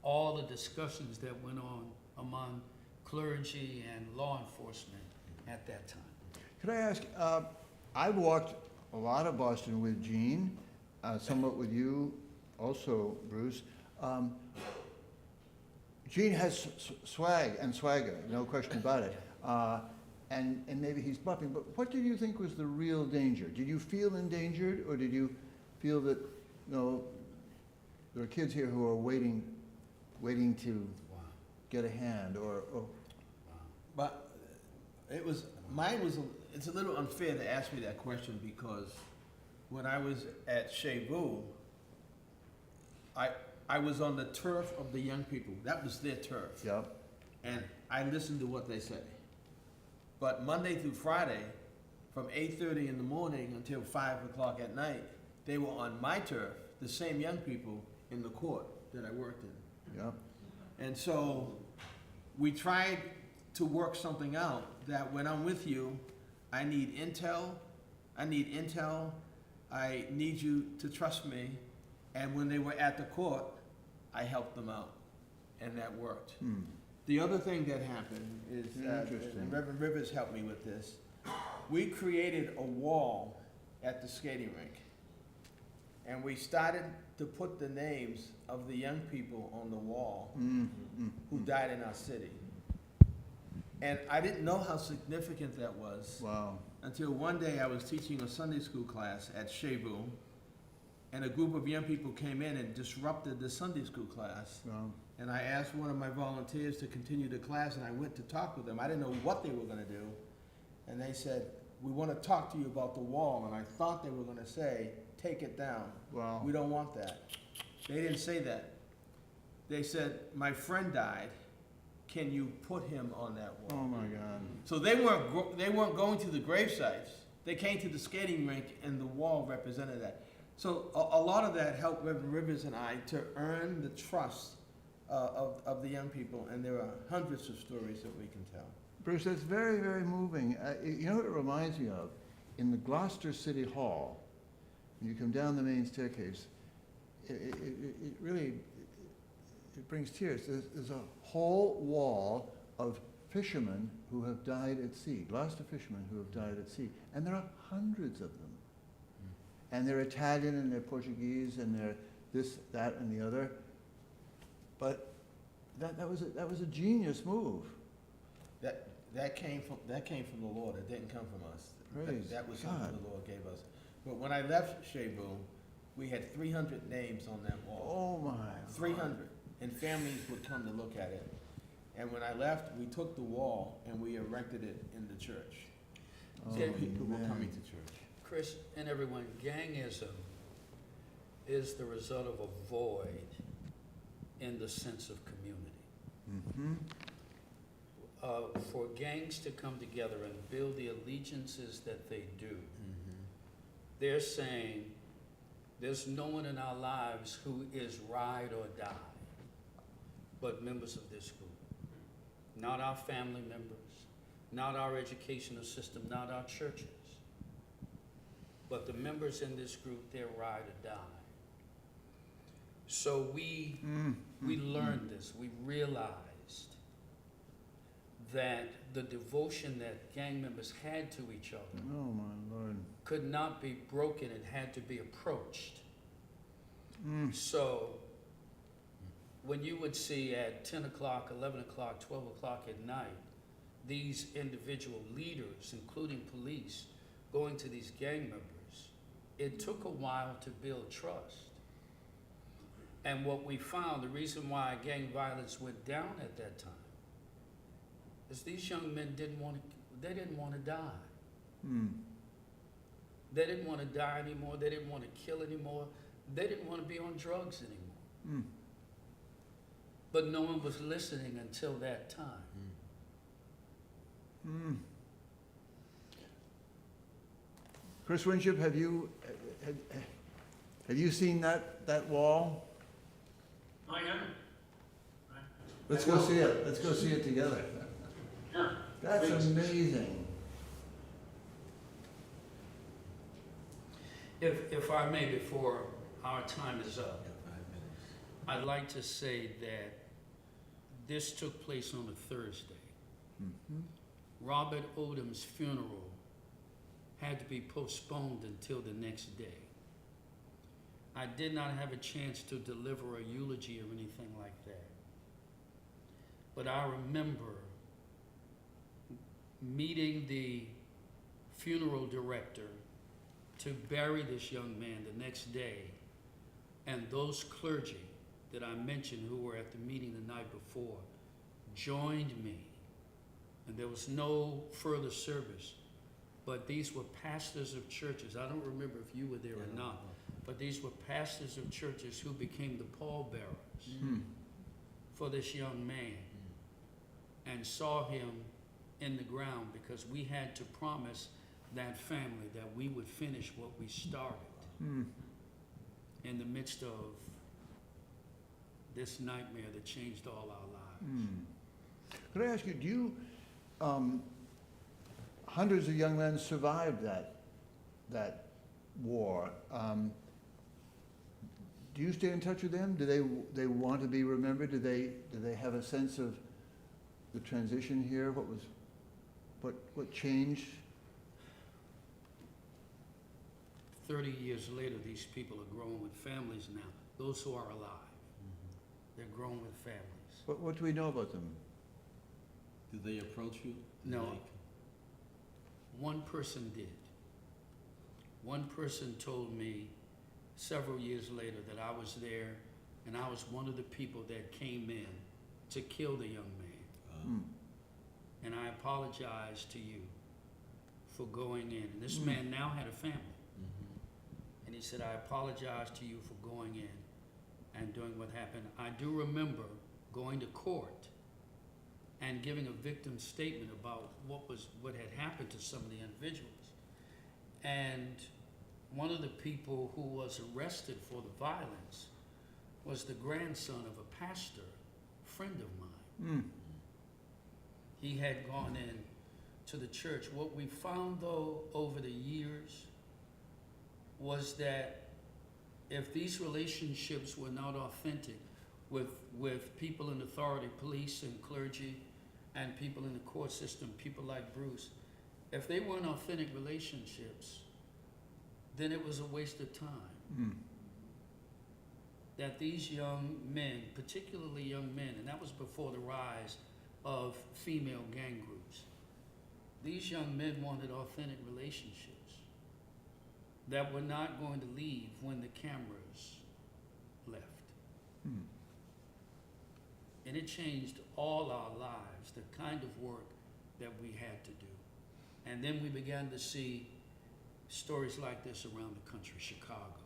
all the discussions that went on among clergy and law enforcement at that time. Could I ask, I've walked a lot of Boston with Gene, somewhat with you also, Bruce. Gene has swag and swagger, no question about it. And maybe he's bluffing, but what did you think was the real danger? Did you feel endangered, or did you feel that, there are kids here who are waiting to get a hand, or But it's a little unfair to ask me that question, because when I was at Chevu, I was on the turf of the young people. That was their turf. Yep. And I listened to what they say. But Monday through Friday, from 8:30 in the morning until 5 o'clock at night, they were on my turf, the same young people in the court that I worked in. Yep. And so we tried to work something out that when I'm with you, I need intel, I need you to trust me. And when they were at the court, I helped them out, and that worked. The other thing that happened is that, Interesting. and Reverend Rivers helped me with this, we created a wall at the skating rink. And we started to put the names of the young people on the wall who died in our city. And I didn't know how significant that was Wow. until one day I was teaching a Sunday school class at Chevu, and a group of young people came in and disrupted the Sunday school class. Wow. And I asked one of my volunteers to continue the class, and I went to talk with them. I didn't know what they were gonna do. And they said, "We wanna talk to you about the wall." And I thought they were gonna say, "Take it down. Wow. We don't want that." They didn't say that. They said, "My friend died. Can you put him on that wall?" Oh my God. So they weren't going to the grave sites. They came to the skating rink, and the wall represented that. So a lot of that helped Reverend Rivers and I to earn the trust of the young people, and there are hundreds of stories that we can tell. Bruce, that's very, very moving. You know what it reminds me of? In the Gloucester City Hall, when you come down the main staircase, it really brings tears. There's a whole wall of fishermen who have died at sea, Gloucester fishermen who have died at sea, and there are hundreds of them. And they're Italian, and they're Portuguese, and they're this, that, and the other. But that was a genius move. That came from the Lord. It didn't come from us. Praise That was God. something the Lord gave us. But when I left Chevu, we had 300 names on that wall. Oh my. 300, and families would come to look at it. And when I left, we took the wall and we erected it in the church. Oh, So people were man. coming to church. Chris and everyone, gangism is the result of a void in the sense of community. Mm-hmm. For gangs to come together and build the allegiances that they do, they're saying there's no one in our lives who is ride or die but members of this group. Not our family members, not our educational system, not our churches, but the members in this group, they're ride or die. So we learned this, we realized that the devotion that gang members had to each other Oh my Lord. could not be broken, it had to be approached. So when you would see at 10 o'clock, 11 o'clock, 12 o'clock at night, these individual leaders, including police, going to these gang members, it took a while to build trust. And what we found, the reason why gang violence went down at that time, is these young men didn't want to die. They didn't want to die anymore. They didn't want to kill anymore. They didn't want to be on drugs anymore. But no one was listening until that time. Chris Winship, have you seen that wall? I am. Let's go see it. Let's go see it together. Yeah. That's Please. amazing. If I may, before our time is up, I'd like to say that this took place on a Thursday. Robert Odom's funeral had to be postponed until the next day. I did not have a chance to deliver a eulogy or anything like that. But I remember meeting the funeral director to bury this young man the next day, and those clergy that I mentioned who were at the meeting the night before joined me, and there was no further service. But these were pastors of churches. I don't remember if you were there or not, but these were pastors of churches who became the pallbearers for this young man and saw him in the ground, because we had to promise that family that we would finish what we started in the midst of this nightmare that changed all our lives. Could I ask you, do you, hundreds of young men survived that war. Do you stay in touch with them? Do they want to be remembered? Do they have a sense of the transition here? What changed? 30 years later, these people are grown with families now. Those who are alive, they're grown with families. What do we know about them? Did they approach you? Did No. they- One person did. One person told me several years later that I was there and I was one of the people that came in to kill the young man. And I apologize to you for going in. And this man now had a family. And he said, I apologize to you for going in and doing what happened. I do remember going to court and giving a victim statement about what had happened to some of the individuals. And one of the people who was arrested for the violence was the grandson of a pastor, friend of mine. He had gone in to the church. What we found, though, over the years was that if these relationships were not authentic with people in authority, police and clergy, and people in the court system, people like Bruce, if they weren't authentic relationships, then it was a waste of time. That these young men, particularly young men, and that was before the rise of female gang groups, these young men wanted authentic relationships that were not going to leave when the cameras left. And it changed all our lives, the kind of work that we had to do. And then we began to see stories like this around the country: Chicago,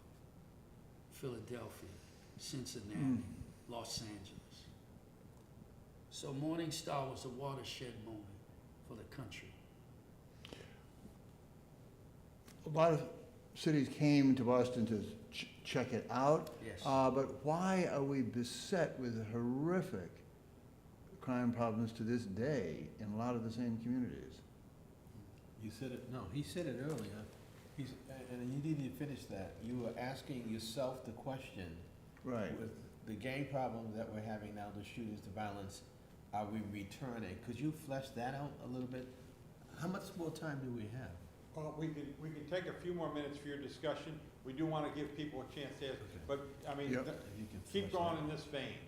Philadelphia, Cincinnati, Los Angeles. So Morning Star was a watershed moment for the country. A lot of cities came to Boston to check it out. Yes. But why are we beset with horrific crime problems to this day in a lot of the same communities? You said it, no, he said it earlier. And you didn't even finish that. You were asking yourself the question, Right. with the gang problem that we're having now, the shootings, the violence, are we returning? Could you flesh that out a little bit? How much more time do we have? Well, we can take a few more minutes for your discussion. We do want to give people a chance to ask, but, I mean, Yep. If you can keep flesh going that in out. this vein.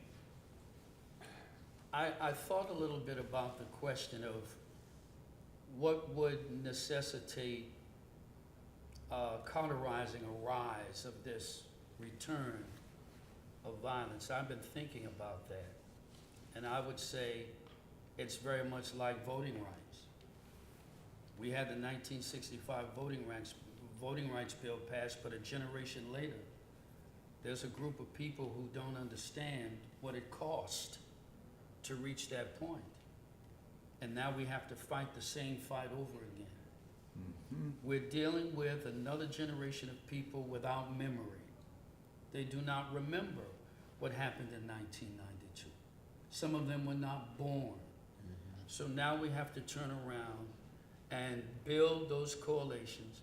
I thought a little bit about the question of what would necessitate cauterizing a rise of this return of violence. I've been thinking about that, and I would say it's very much like voting rights. We had the 1965 voting voting rights bill passed, but a generation later, there's a group of people who don't understand what it cost to reach that point. And now we have to fight the same fight over again. We're dealing with another generation of people without memory. They do not remember what happened in 1992. Some of them were not born. So now we have to turn around and build those coalitions,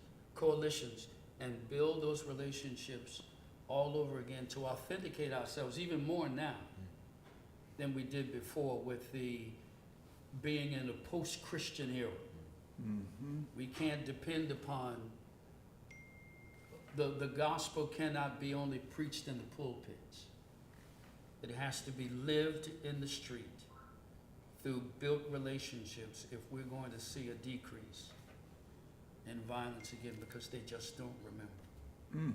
and build those relationships all over again to authenticate ourselves even more now than we did before with the being in a post-Christian era. We can't depend upon, the gospel cannot be only preached in the pulpits. It has to be lived in the street through built relationships if we're going to see a decrease in violence again, because they just don't remember.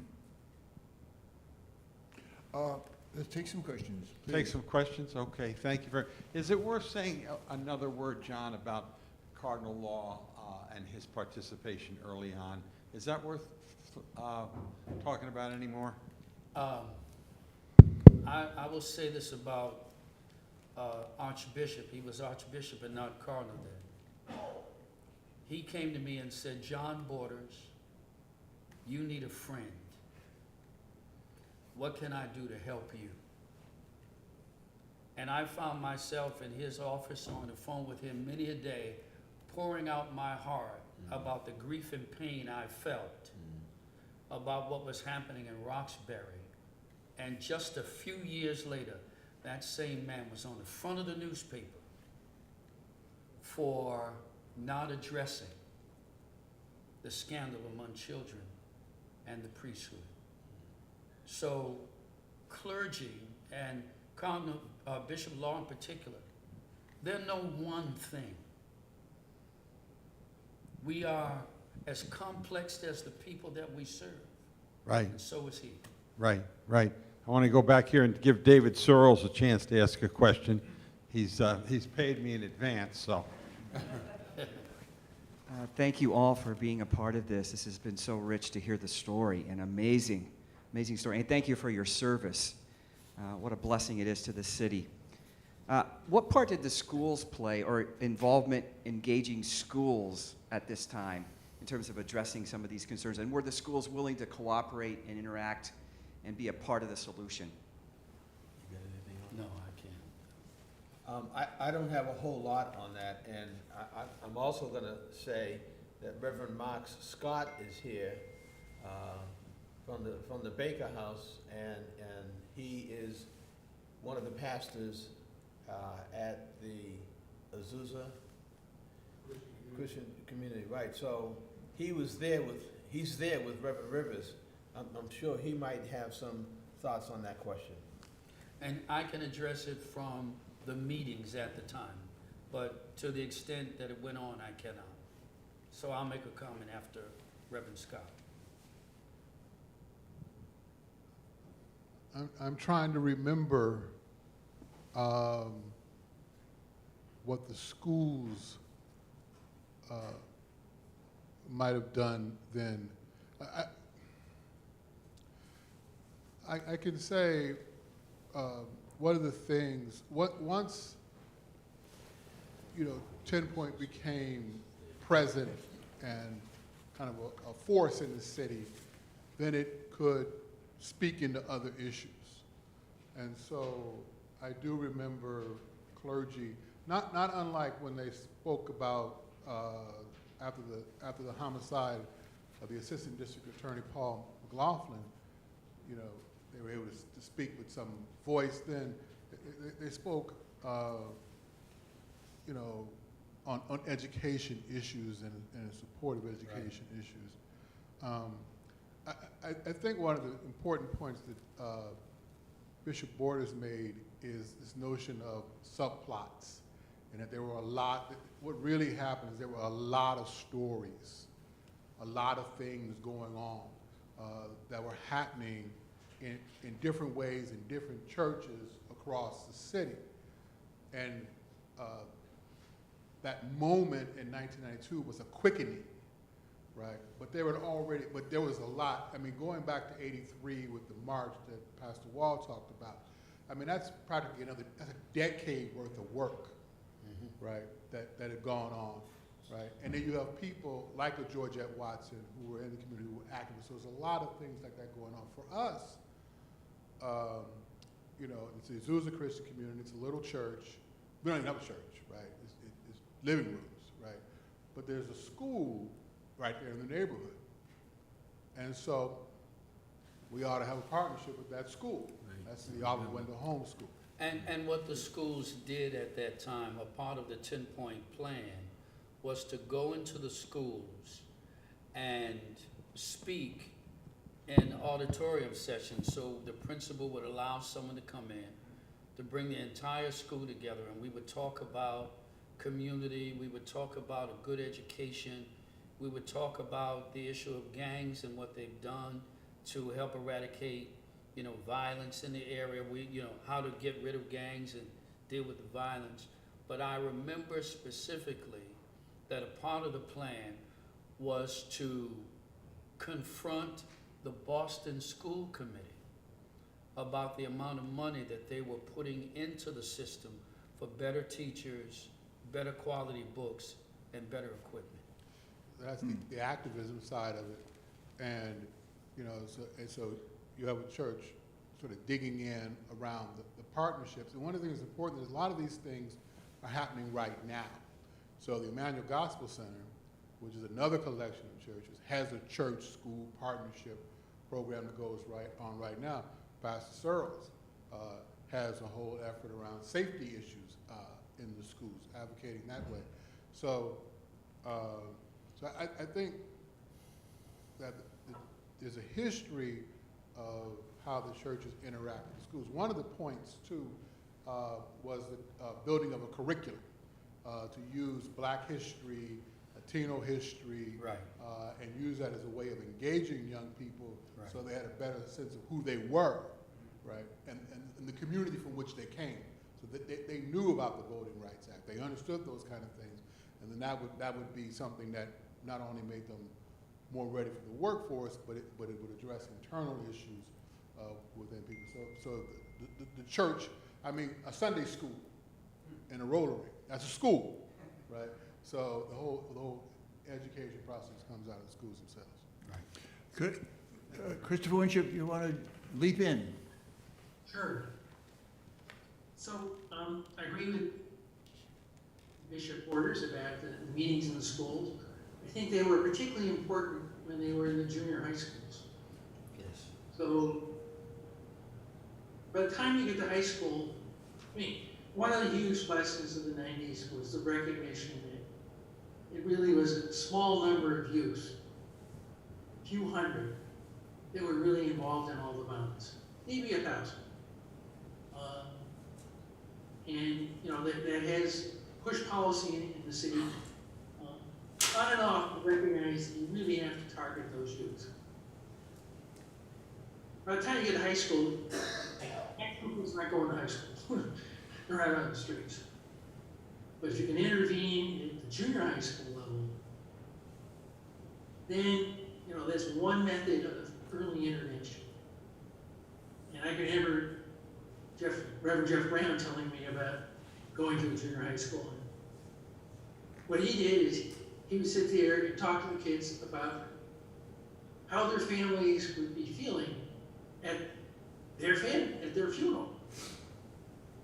Let's take some questions. Take please. some questions? Okay, thank you very, is it worth saying another word, John, about cardinal law and his participation early on? Is that worth talking about anymore? I will say this about Archbishop. He was Archbishop and not Cardinal then. He came to me and said, "John Borders, you need a friend. What can I do to help you?" And I found myself in his office on the phone with him many a day, pouring out my heart about the grief and pain I felt about what was happening in Roxbury. And just a few years later, that same man was on the front of the newspaper for not addressing the scandal among children and the priesthood. So clergy and Bishop Law in particular, they're no one thing. We are as complex as the people that we serve, Right, and so is he. right, right. I want to go back here and give David Searles a chance to ask a question. He's paid me in advance, so. Thank you all for being a part of this. This has been so rich to hear the story, an amazing story. And thank you for your service. What a blessing it is to the city. What part did the schools play, or involvement engaging schools at this time in terms of addressing some of these concerns? And were the schools willing to cooperate and interact and be a part of the solution? No, I can't. I don't have a whole lot on that, and I'm also going to say that Reverend Mark Scott is here from the Baker House, and he is one of the pastors at the Azusa Christian Community, right? So he's there with Reverend Rivers. I'm sure he might have some thoughts on that question. And I can address it from the meetings at the time, but to the extent that it went on, I cannot. So I'll make a comment after Reverend Scott. I'm trying to remember what the schools might have done then. I can say one of the things, once TenPoint became present and kind of a force in the city, then it could speak into other issues. And so I do remember clergy, not unlike when they spoke about after the homicide of the Assistant District Attorney Paul McLaughlin, they were able to speak with some voice then. They spoke, on education issues and in support of education issues. I think one of the important points that Bishop Borders made is this notion of subplots, and that there were a lot, what really happened is there were a lot of stories, a lot of things going on that were happening in different ways in different churches across the city. And that moment in 1992 was a quickening right? But there was a lot, I mean, going back to '83 with the march that Pastor Wall talked about, I mean, that's practically that's a decade worth of work, right, that had gone on, right? And then you have people like a Georgette Watson who were in the community, who were activists. So there's a lot of things like that going on. For us, you know, it's a Azusa Christian community, it's a little church. We don't even have a church, right? It's living rooms, right? But there's a school right there in the neighborhood. And so we ought to have a partnership with that school. That's the Oliver Wendell Home School. And what the schools did at that time, a part of the 10-point plan, was to go into the schools and speak in auditorium sessions, so the principal would allow someone to come in, to bring the entire school together, and we would talk about community, we would talk about a good education, we would talk about the issue of gangs and what they've done to help eradicate, you know, violence in the area, how to get rid of gangs and deal with the violence. But I remember specifically that a part of the plan was to confront the Boston School Committee about the amount of money that they were putting into the system for better teachers, better quality books, and better equipment. That's the activism side of it. And, you know, so you have a church sort of digging in around the partnerships. And one of the things that's important is a lot of these things are happening right now. So the Emmanuel Gospel Center, which is another collection of churches, has a church-school partnership program that goes on right now. Pastor Searles has a whole effort around safety issues in the schools, advocating that way. So, I think that there's a history of how the churches interact with the schools. One of the points, too, was the building of a curriculum to use Black history, Latino history, Right. And use that as a way of engaging young people, Right. so they had a better sense of who they were, right, and the community from which they came. So that they knew about the Voting Rights Act. They understood those kind of things, and then that would be something that not only made them more ready for the workforce, but it would address internal issues within people. So the church, I mean, a Sunday school and a Rotary, that's a school, right? So the whole education process comes out of the schools themselves. Good. Christopher Winship, you want to leap in? Sure. So, I agree with Bishop Borders about the meetings in the schools. I think they were particularly important when they were in the junior high schools. Yes. So, by the time you get to high school, I mean, one of the huge blessings of the 90s was the recognition that it really was a small number of youth, a few hundred, that were really involved in all the violence, maybe 1,000. And, you know, that has pushed policy in the city on and off to recognize that you really have to target those youth. By the time you get to high school, people's not going to high school. They're out on the streets. But if you can intervene at the junior high school level, then, you know, that's one method of early intervention. And I can remember Reverend Jeff Brown telling me about going to a junior high school. And what he did is he would sit there and talk to the kids about how their families would be feeling at their funeral.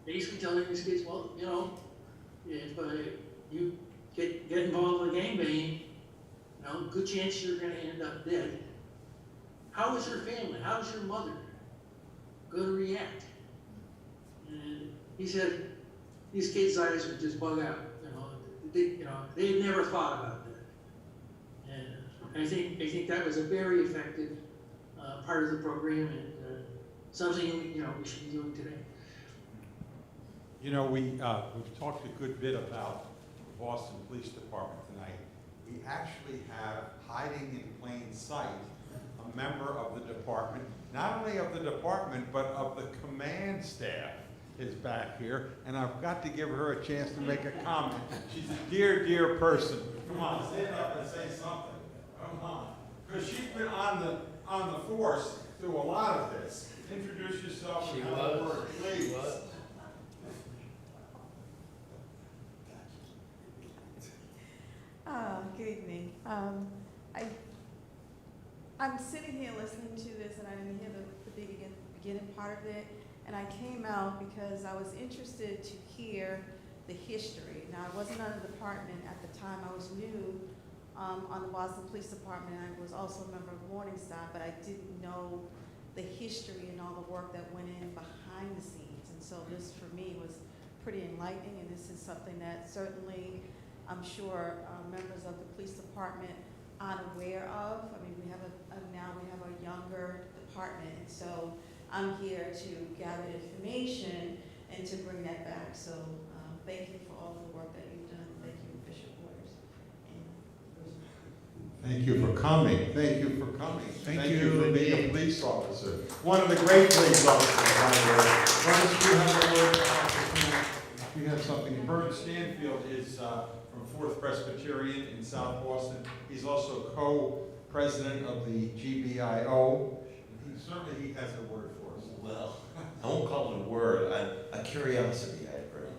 Basically telling these kids, well, you know, if you get involved in a gangbang, you know, good chance you're going to end up dead. How is your family? How is your mother going to react? And he said these kids' eyes would just bug out. They had never thought about that. And I think that was a very effective part of the program, and something we should be doing today. You know, we've talked a good bit about the Boston Police Department tonight. We actually have, hiding in plain sight, a member of the department, not only of the department, but of the command staff is back here, and I've got to give her a chance to make a comment. She's a dear, dear person. Come on, stand up and say something. Come on, because she's been on the force through a lot of this. Introduce yourself She and have a was. word, please. She was. Good evening. I'm sitting here listening to this, and I didn't hear the beginning part of it. And I came out because I was interested to hear the history. Now, I wasn't on the department at the time. I was new on the Boston Police Department, and I was also a member of Morningstar, but I didn't know the history and all the work that went in behind the scenes. And so this, for me, was pretty enlightening, and this is something that certainly I'm sure members of the police department aren't aware of. I mean, we have now we have a younger department, and so I'm here to gather information and to bring that back. So thank you for all of the work that you've done. Thank you, Bishop Waters. Thank you for coming. Thank you for coming. Thank you you. for being a police officer. One of the great police officers, by the way. Why don't you have a word? If you have something. Burton Stanfield is from Fourth Presbyterian in South Boston. He's also co-president of the GBIO. He has a word for us. Well, I won't call it a word, a curiosity I bring.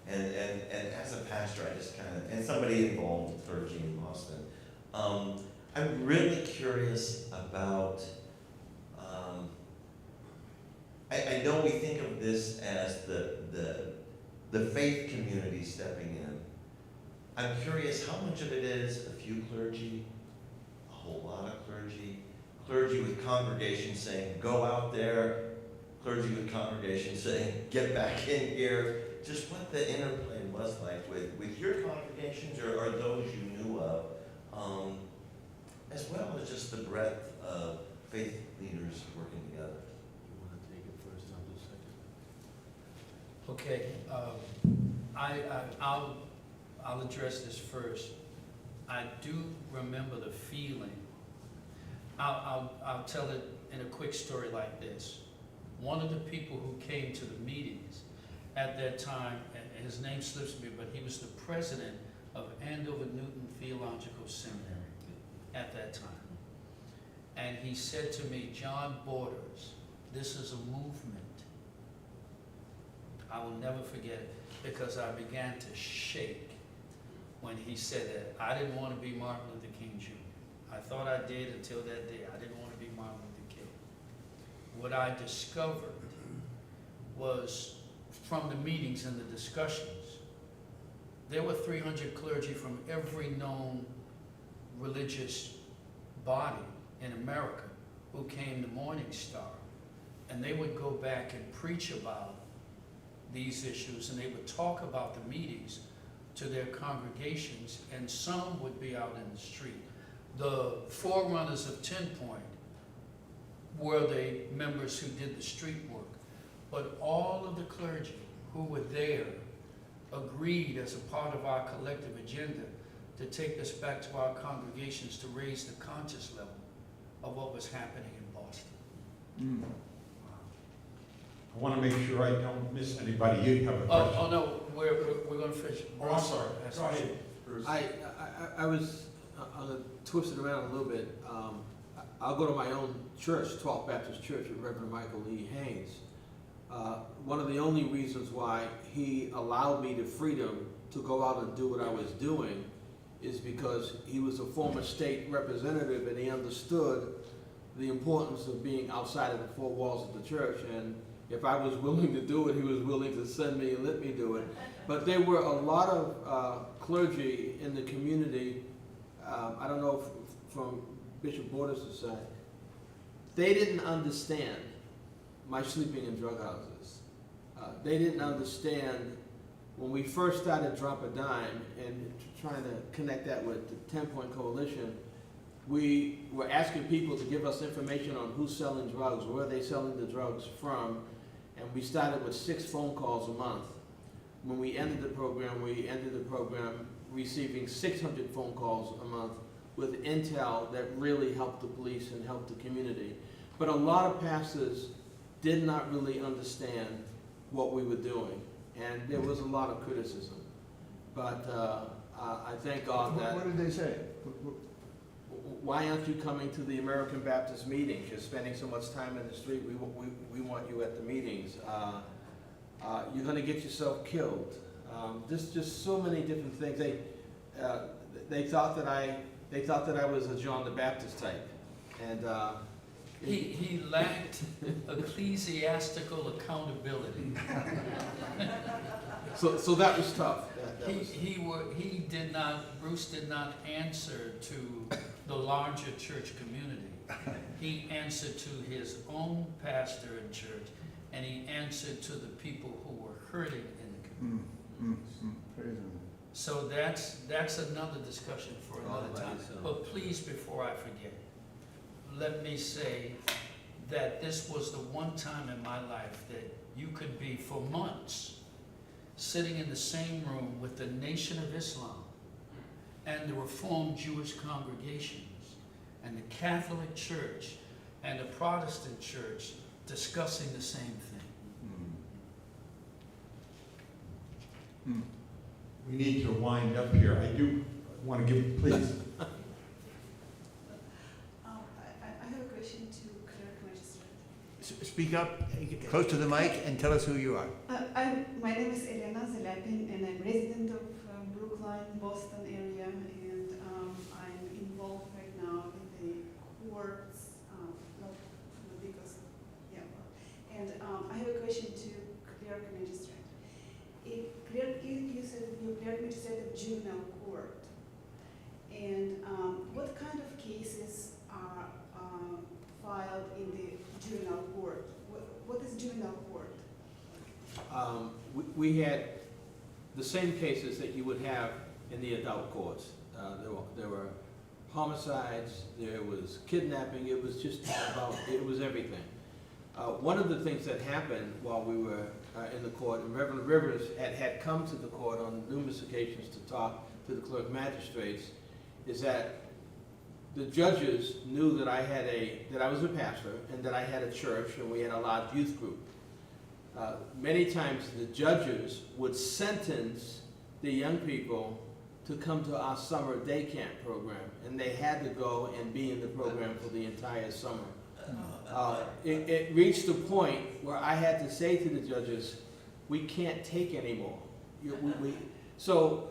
And as a pastor, I just kind of, and somebody involved in clergy in Boston, I'm really curious about, I know we think of this as the faith community stepping in. I'm curious how much of it is a few clergy, a whole lot of clergy with congregations saying, go out there, clergy with congregations saying, get back in here. Just what the interplay was like with your congregations or those you knew of, as well as just the breadth of faith leaders working together. You want to take it first, I'll do second. Okay, I'll address this first. I do remember the feeling. I'll tell it in a quick story like this. One of the people who came to the meetings at that time, and his name slips me, but he was the president of Andover Newton Theological Seminary at that time. And he said to me, John Borders, this is a movement. I will never forget it because I began to shake when he said that. I didn't want to be Martin Luther King Jr. I thought I did until that day. I didn't want to be Martin Luther King. What I discovered was from the meetings and the discussions, there were 300 clergy from every known religious body in America who came to Morning Star, and they would go back and preach about these issues, and they would talk about the meetings to their congregations, and some would be out in the street. The forerunners of TenPoint were the members who did the street work, but all of the clergy who were there agreed as a part of our collective agenda to take this back to our congregations to raise the conscious level of what was happening in Boston. I want to make sure I don't miss anybody. You have a question. Oh no, we're going to finish. Oh, I'm sorry. Go ahead, Bruce. I was twisted around a little bit. I'll go to my own church, 12th Baptist Church with Reverend Michael Lee Haynes. One of the only reasons why he allowed me the freedom to go out and do what I was doing is because he was a former state representative and he understood the importance of being outside of the four walls of the church. And if I was willing to do it, he was willing to send me and let me do it. But there were a lot of clergy in the community, I don't know if from Bishop Borders' side, they didn't understand my sleeping in drug houses. They didn't understand when we first started Drop a Dime and trying to connect that with the TenPoint Coalition, we were asking people to give us information on who's selling drugs, where they selling the drugs from, and we started with 6 phone calls a month. When we ended the program receiving 600 phone calls a month with intel that really helped the police and helped the community. But a lot of pastors did not really understand what we were doing, and there was a lot of criticism. But I thank God that... What did they say? why aren't you coming to the American Baptist meetings? You're spending so much time in the street. We want you at the meetings. You're going to get yourself killed. Just so many different things. They thought that I was a John the Baptist type, and He lacked ecclesiastical accountability. so that was tough. Bruce did not answer to the larger church community. He answered to his own pastor in church, and he answered to the people who were hurting in the community. So that's another discussion for another time. But please, before I forget, let me say that this was the one time in my life that you could be for months sitting in the same room with the Nation of Islam and the Reformed Jewish congregations and the Catholic Church and the Protestant Church discussing the same thing. We need to wind up here. I do want to give, please. I have a question to clerk magistrate. Speak up, close to the mic, and tell us who you are. My name is Elena Zelepin, and I'm resident of Brookline, Boston area, and I'm involved right now in the courts, not because, yeah, and I have a question to clerk magistrate. You said you're clerk magistrate of juvenile court, and what kind of cases are filed in the juvenile court? What is juvenile court? We had the same cases that you would have in the adult courts. There were homicides, there was kidnapping, it was just about, it was everything. One of the things that happened while we were in the court, and Reverend Rivers had come to the court on numerous occasions to talk to the clerk magistrates, is that the judges knew that I was a pastor and that I had a church and we had a large youth group. Many times the judges would sentence the young people to come to our summer day camp program, and they had to go and be in the program for the entire summer. It reached a point where I had to say to the judges, we can't take anymore. So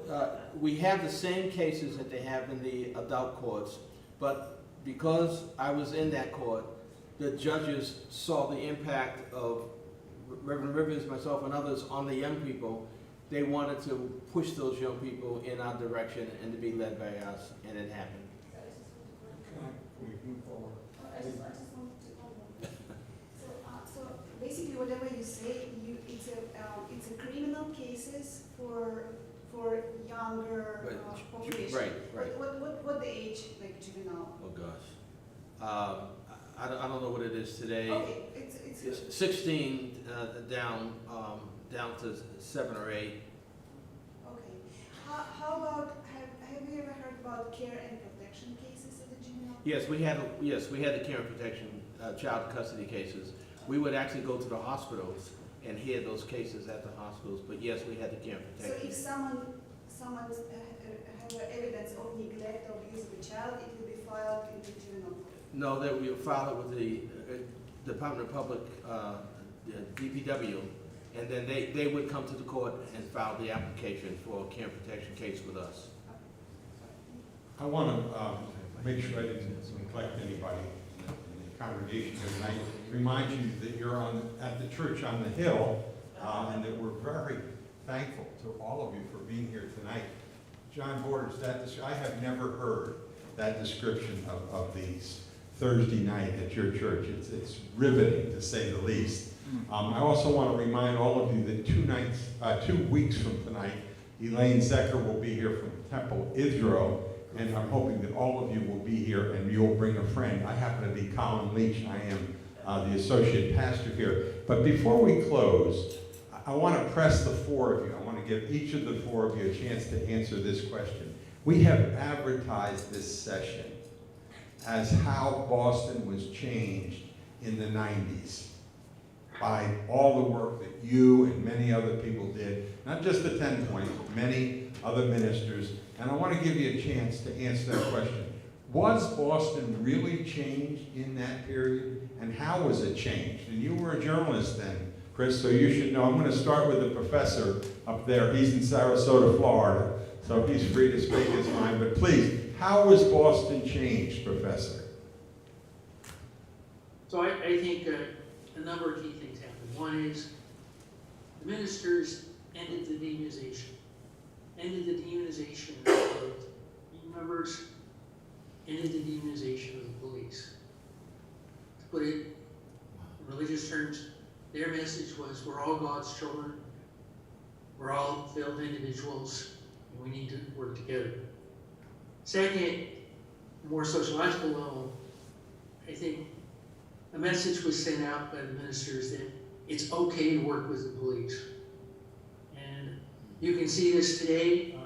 we have the same cases that they have in the adult courts, but because I was in that court, the judges saw the impact of Reverend Rivers, myself, and others on the young people. They wanted to push those young people in our direction and to be led by us, and it happened. Can we move forward? I just want to so basically, whatever you say, it's a criminal cases for younger population. Right. What the age, like juvenile? Oh gosh, I don't know what it is today. Okay, It's 16 down to 7 or 8. Okay. How about have you ever heard about care and protection cases at the juvenile? Yes, we had the care and protection child custody cases. We would actually go to the hospitals and hear those cases at the hospitals. But yes, we had the care and protection. So if someone has evidence of neglect or abuse of a child, it will be filed in the juvenile court. No, that we file it with the Department of Public, DPW, and then they would come to the court and file the application for a care and protection case with us. I want to make sure I didn't neglect anybody in the congregation tonight. Remind you that you're at the church on the hill, and that we're very thankful to all of you for being here tonight. John Borders, I have never heard that description of these Thursday night at your church. It's riveting, to say the least. I also want to remind all of you that 2 weeks from tonight, Elaine Zecker will be here from Temple Israel, and I'm hoping that all of you will be here and you'll bring a friend. I happen to be Colin Leach. I am the associate pastor here. But before we close, I want to press the four of you. I want to give each of the four of you a chance to answer this question. We have advertised this session as how Boston was changed in the 90s by all the work that you and many other people did, not just the TenPoint, but many other ministers. And I want to give you a chance to answer that question. Was Boston really changed in that period? And how was it changed? And you were a journalist then, Chris, so you should know. I'm going to start with the professor up there. He's in Sarasota, Florida, so he's free to speak his mind. But please, how was Boston changed, Professor? So I think a number of key things happened. One is the ministers ended the demonization of union members, ended the demonization of the police. To put it in religious terms, their message was, we're all God's children, we're all failed individuals, and we need to work together. Second, more sociological level, I think a message was sent out by the ministers that it's okay to work with the police. And you can see this today.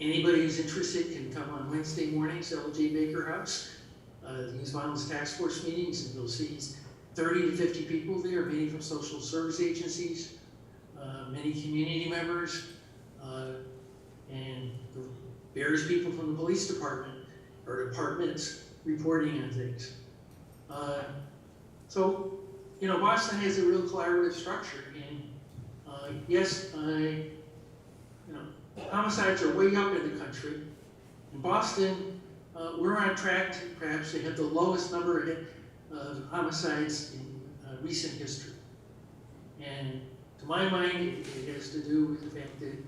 Anybody who's interested can come on Wednesday mornings to LJ Baker House, the Youth Violence Task Force meetings, and you'll see 30 to 50 people there, many from social service agencies, many community members, and various people from the police department or departments reporting on things. So, you know, Boston has a real collaborative structure, and yes, you know, homicides are way up in the country. In Boston, we're on track to perhaps have the lowest number of homicides in recent history. And to my mind, it has to do with the fact that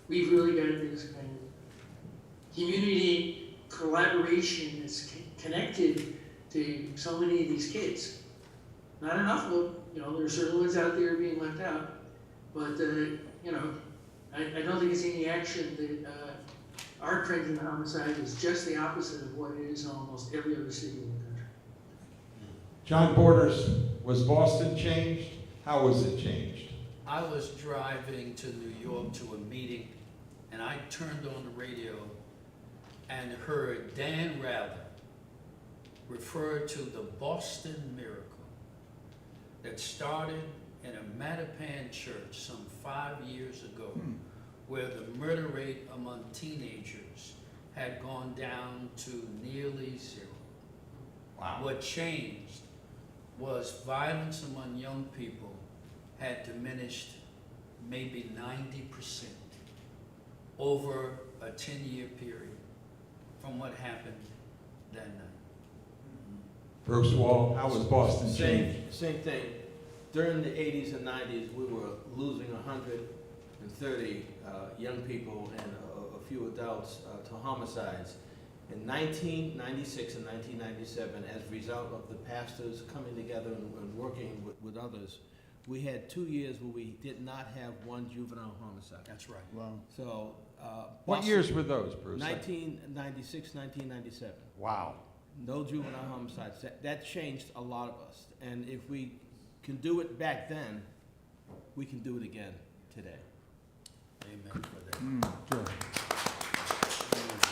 we've really got this kind of community collaboration that's connected to so many of these kids. Not enough of them, you know, there are certain ones out there being left out, but you know, I don't think it's any action that our trend in homicide is just the opposite of what it is in almost every other city in the country. John Borders, was Boston changed? How was it changed? I was driving to New York to a meeting, and I turned on the radio and heard Dan Rather refer to the Boston miracle that started in a Mattapan church some 5 years ago, where the murder rate among teenagers had gone down to nearly zero. Wow. What changed was violence among young people had diminished maybe 90% over a 10-year period from what happened that night. Bruce Wall, how was Boston changed? Same thing. During the 80s and 90s, we were losing 130 young people and a few adults to homicides. In 1996 and 1997, as a result of the pastors coming together and working with others, we had 2 years where we did not have one juvenile homicide. That's right. Wow. So, What years were those, Bruce? 1996, 1997. Wow. No juvenile homicides. That changed a lot of us. And if we can do it back then, we can do it again today. Amen for that. Sure.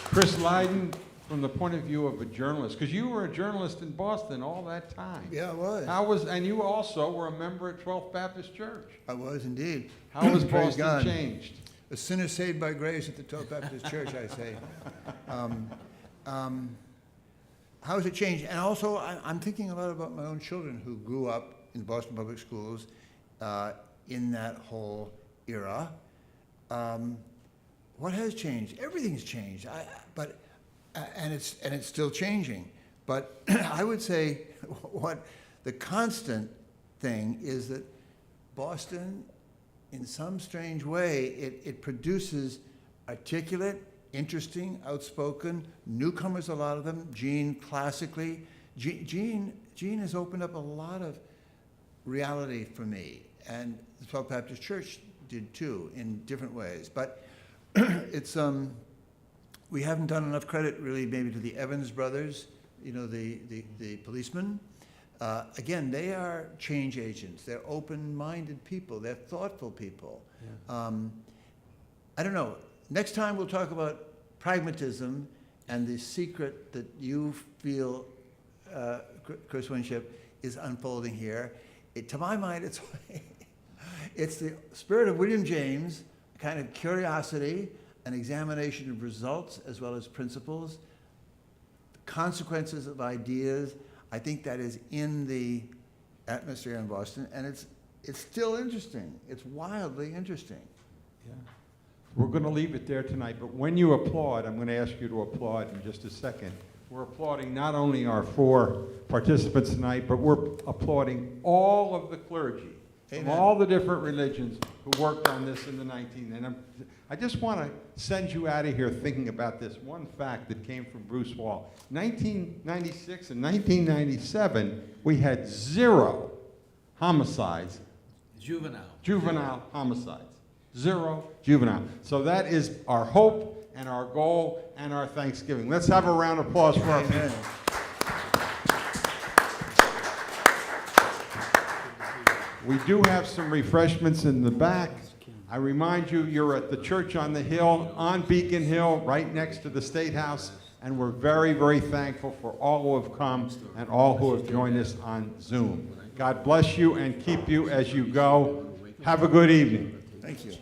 Chris Lydon, from the point of view of a journalist, because you were a journalist in Boston all that time. Yeah, I was. And you also were a member at 12th Baptist Church. I was indeed. How was Praise Boston God. changed? A sinner saved by grace at the 12th Baptist Church, I say. How has it changed? And also, I'm thinking a lot about my own children who grew up in Boston Public Schools in that whole era. What has changed? Everything's changed. And it's still changing. But I would say what the constant thing is that Boston, in some strange way, it produces articulate, interesting, outspoken newcomers, a lot of them. Gene, classically. Gene has opened up a lot of reality for me. And the 12th Baptist Church did too, in different ways. But it's, we haven't done enough credit really maybe to the Evans brothers, you know, the policemen. Again, they are change agents. They're open-minded people. They're thoughtful people. Yeah. I don't know. Next time we'll talk about pragmatism and the secret that you feel, Chris Winship, is unfolding here. To my mind, it's the spirit of William James, a kind of curiosity, an examination of results as well as principles. consequences of ideas. I think that is in the atmosphere in Boston, and it's still interesting. It's wildly interesting. Yeah. We're going to leave it there tonight, but when you applaud, I'm going to ask you to applaud in just a second. We're applauding not only our 4 participants tonight, but we're applauding all of the clergy from Amen. all the different religions who worked on this in the 19th. And I just want to send you out of here thinking about this one fact that came from Bruce Wall. 1996 and 1997, we had 0 homicides, juvenile homicides. 0 juvenile. So that is our hope and our goal and our Thanksgiving. Let's have a round of applause for our Amen. people. We do have some refreshments in the back. I remind you, you're at the Church on the Hill, on Beacon Hill, right next to the State House, and we're very, very thankful for all who have come and all who have joined us on Zoom. God bless you and keep you as you go. Have a good evening. Thank you.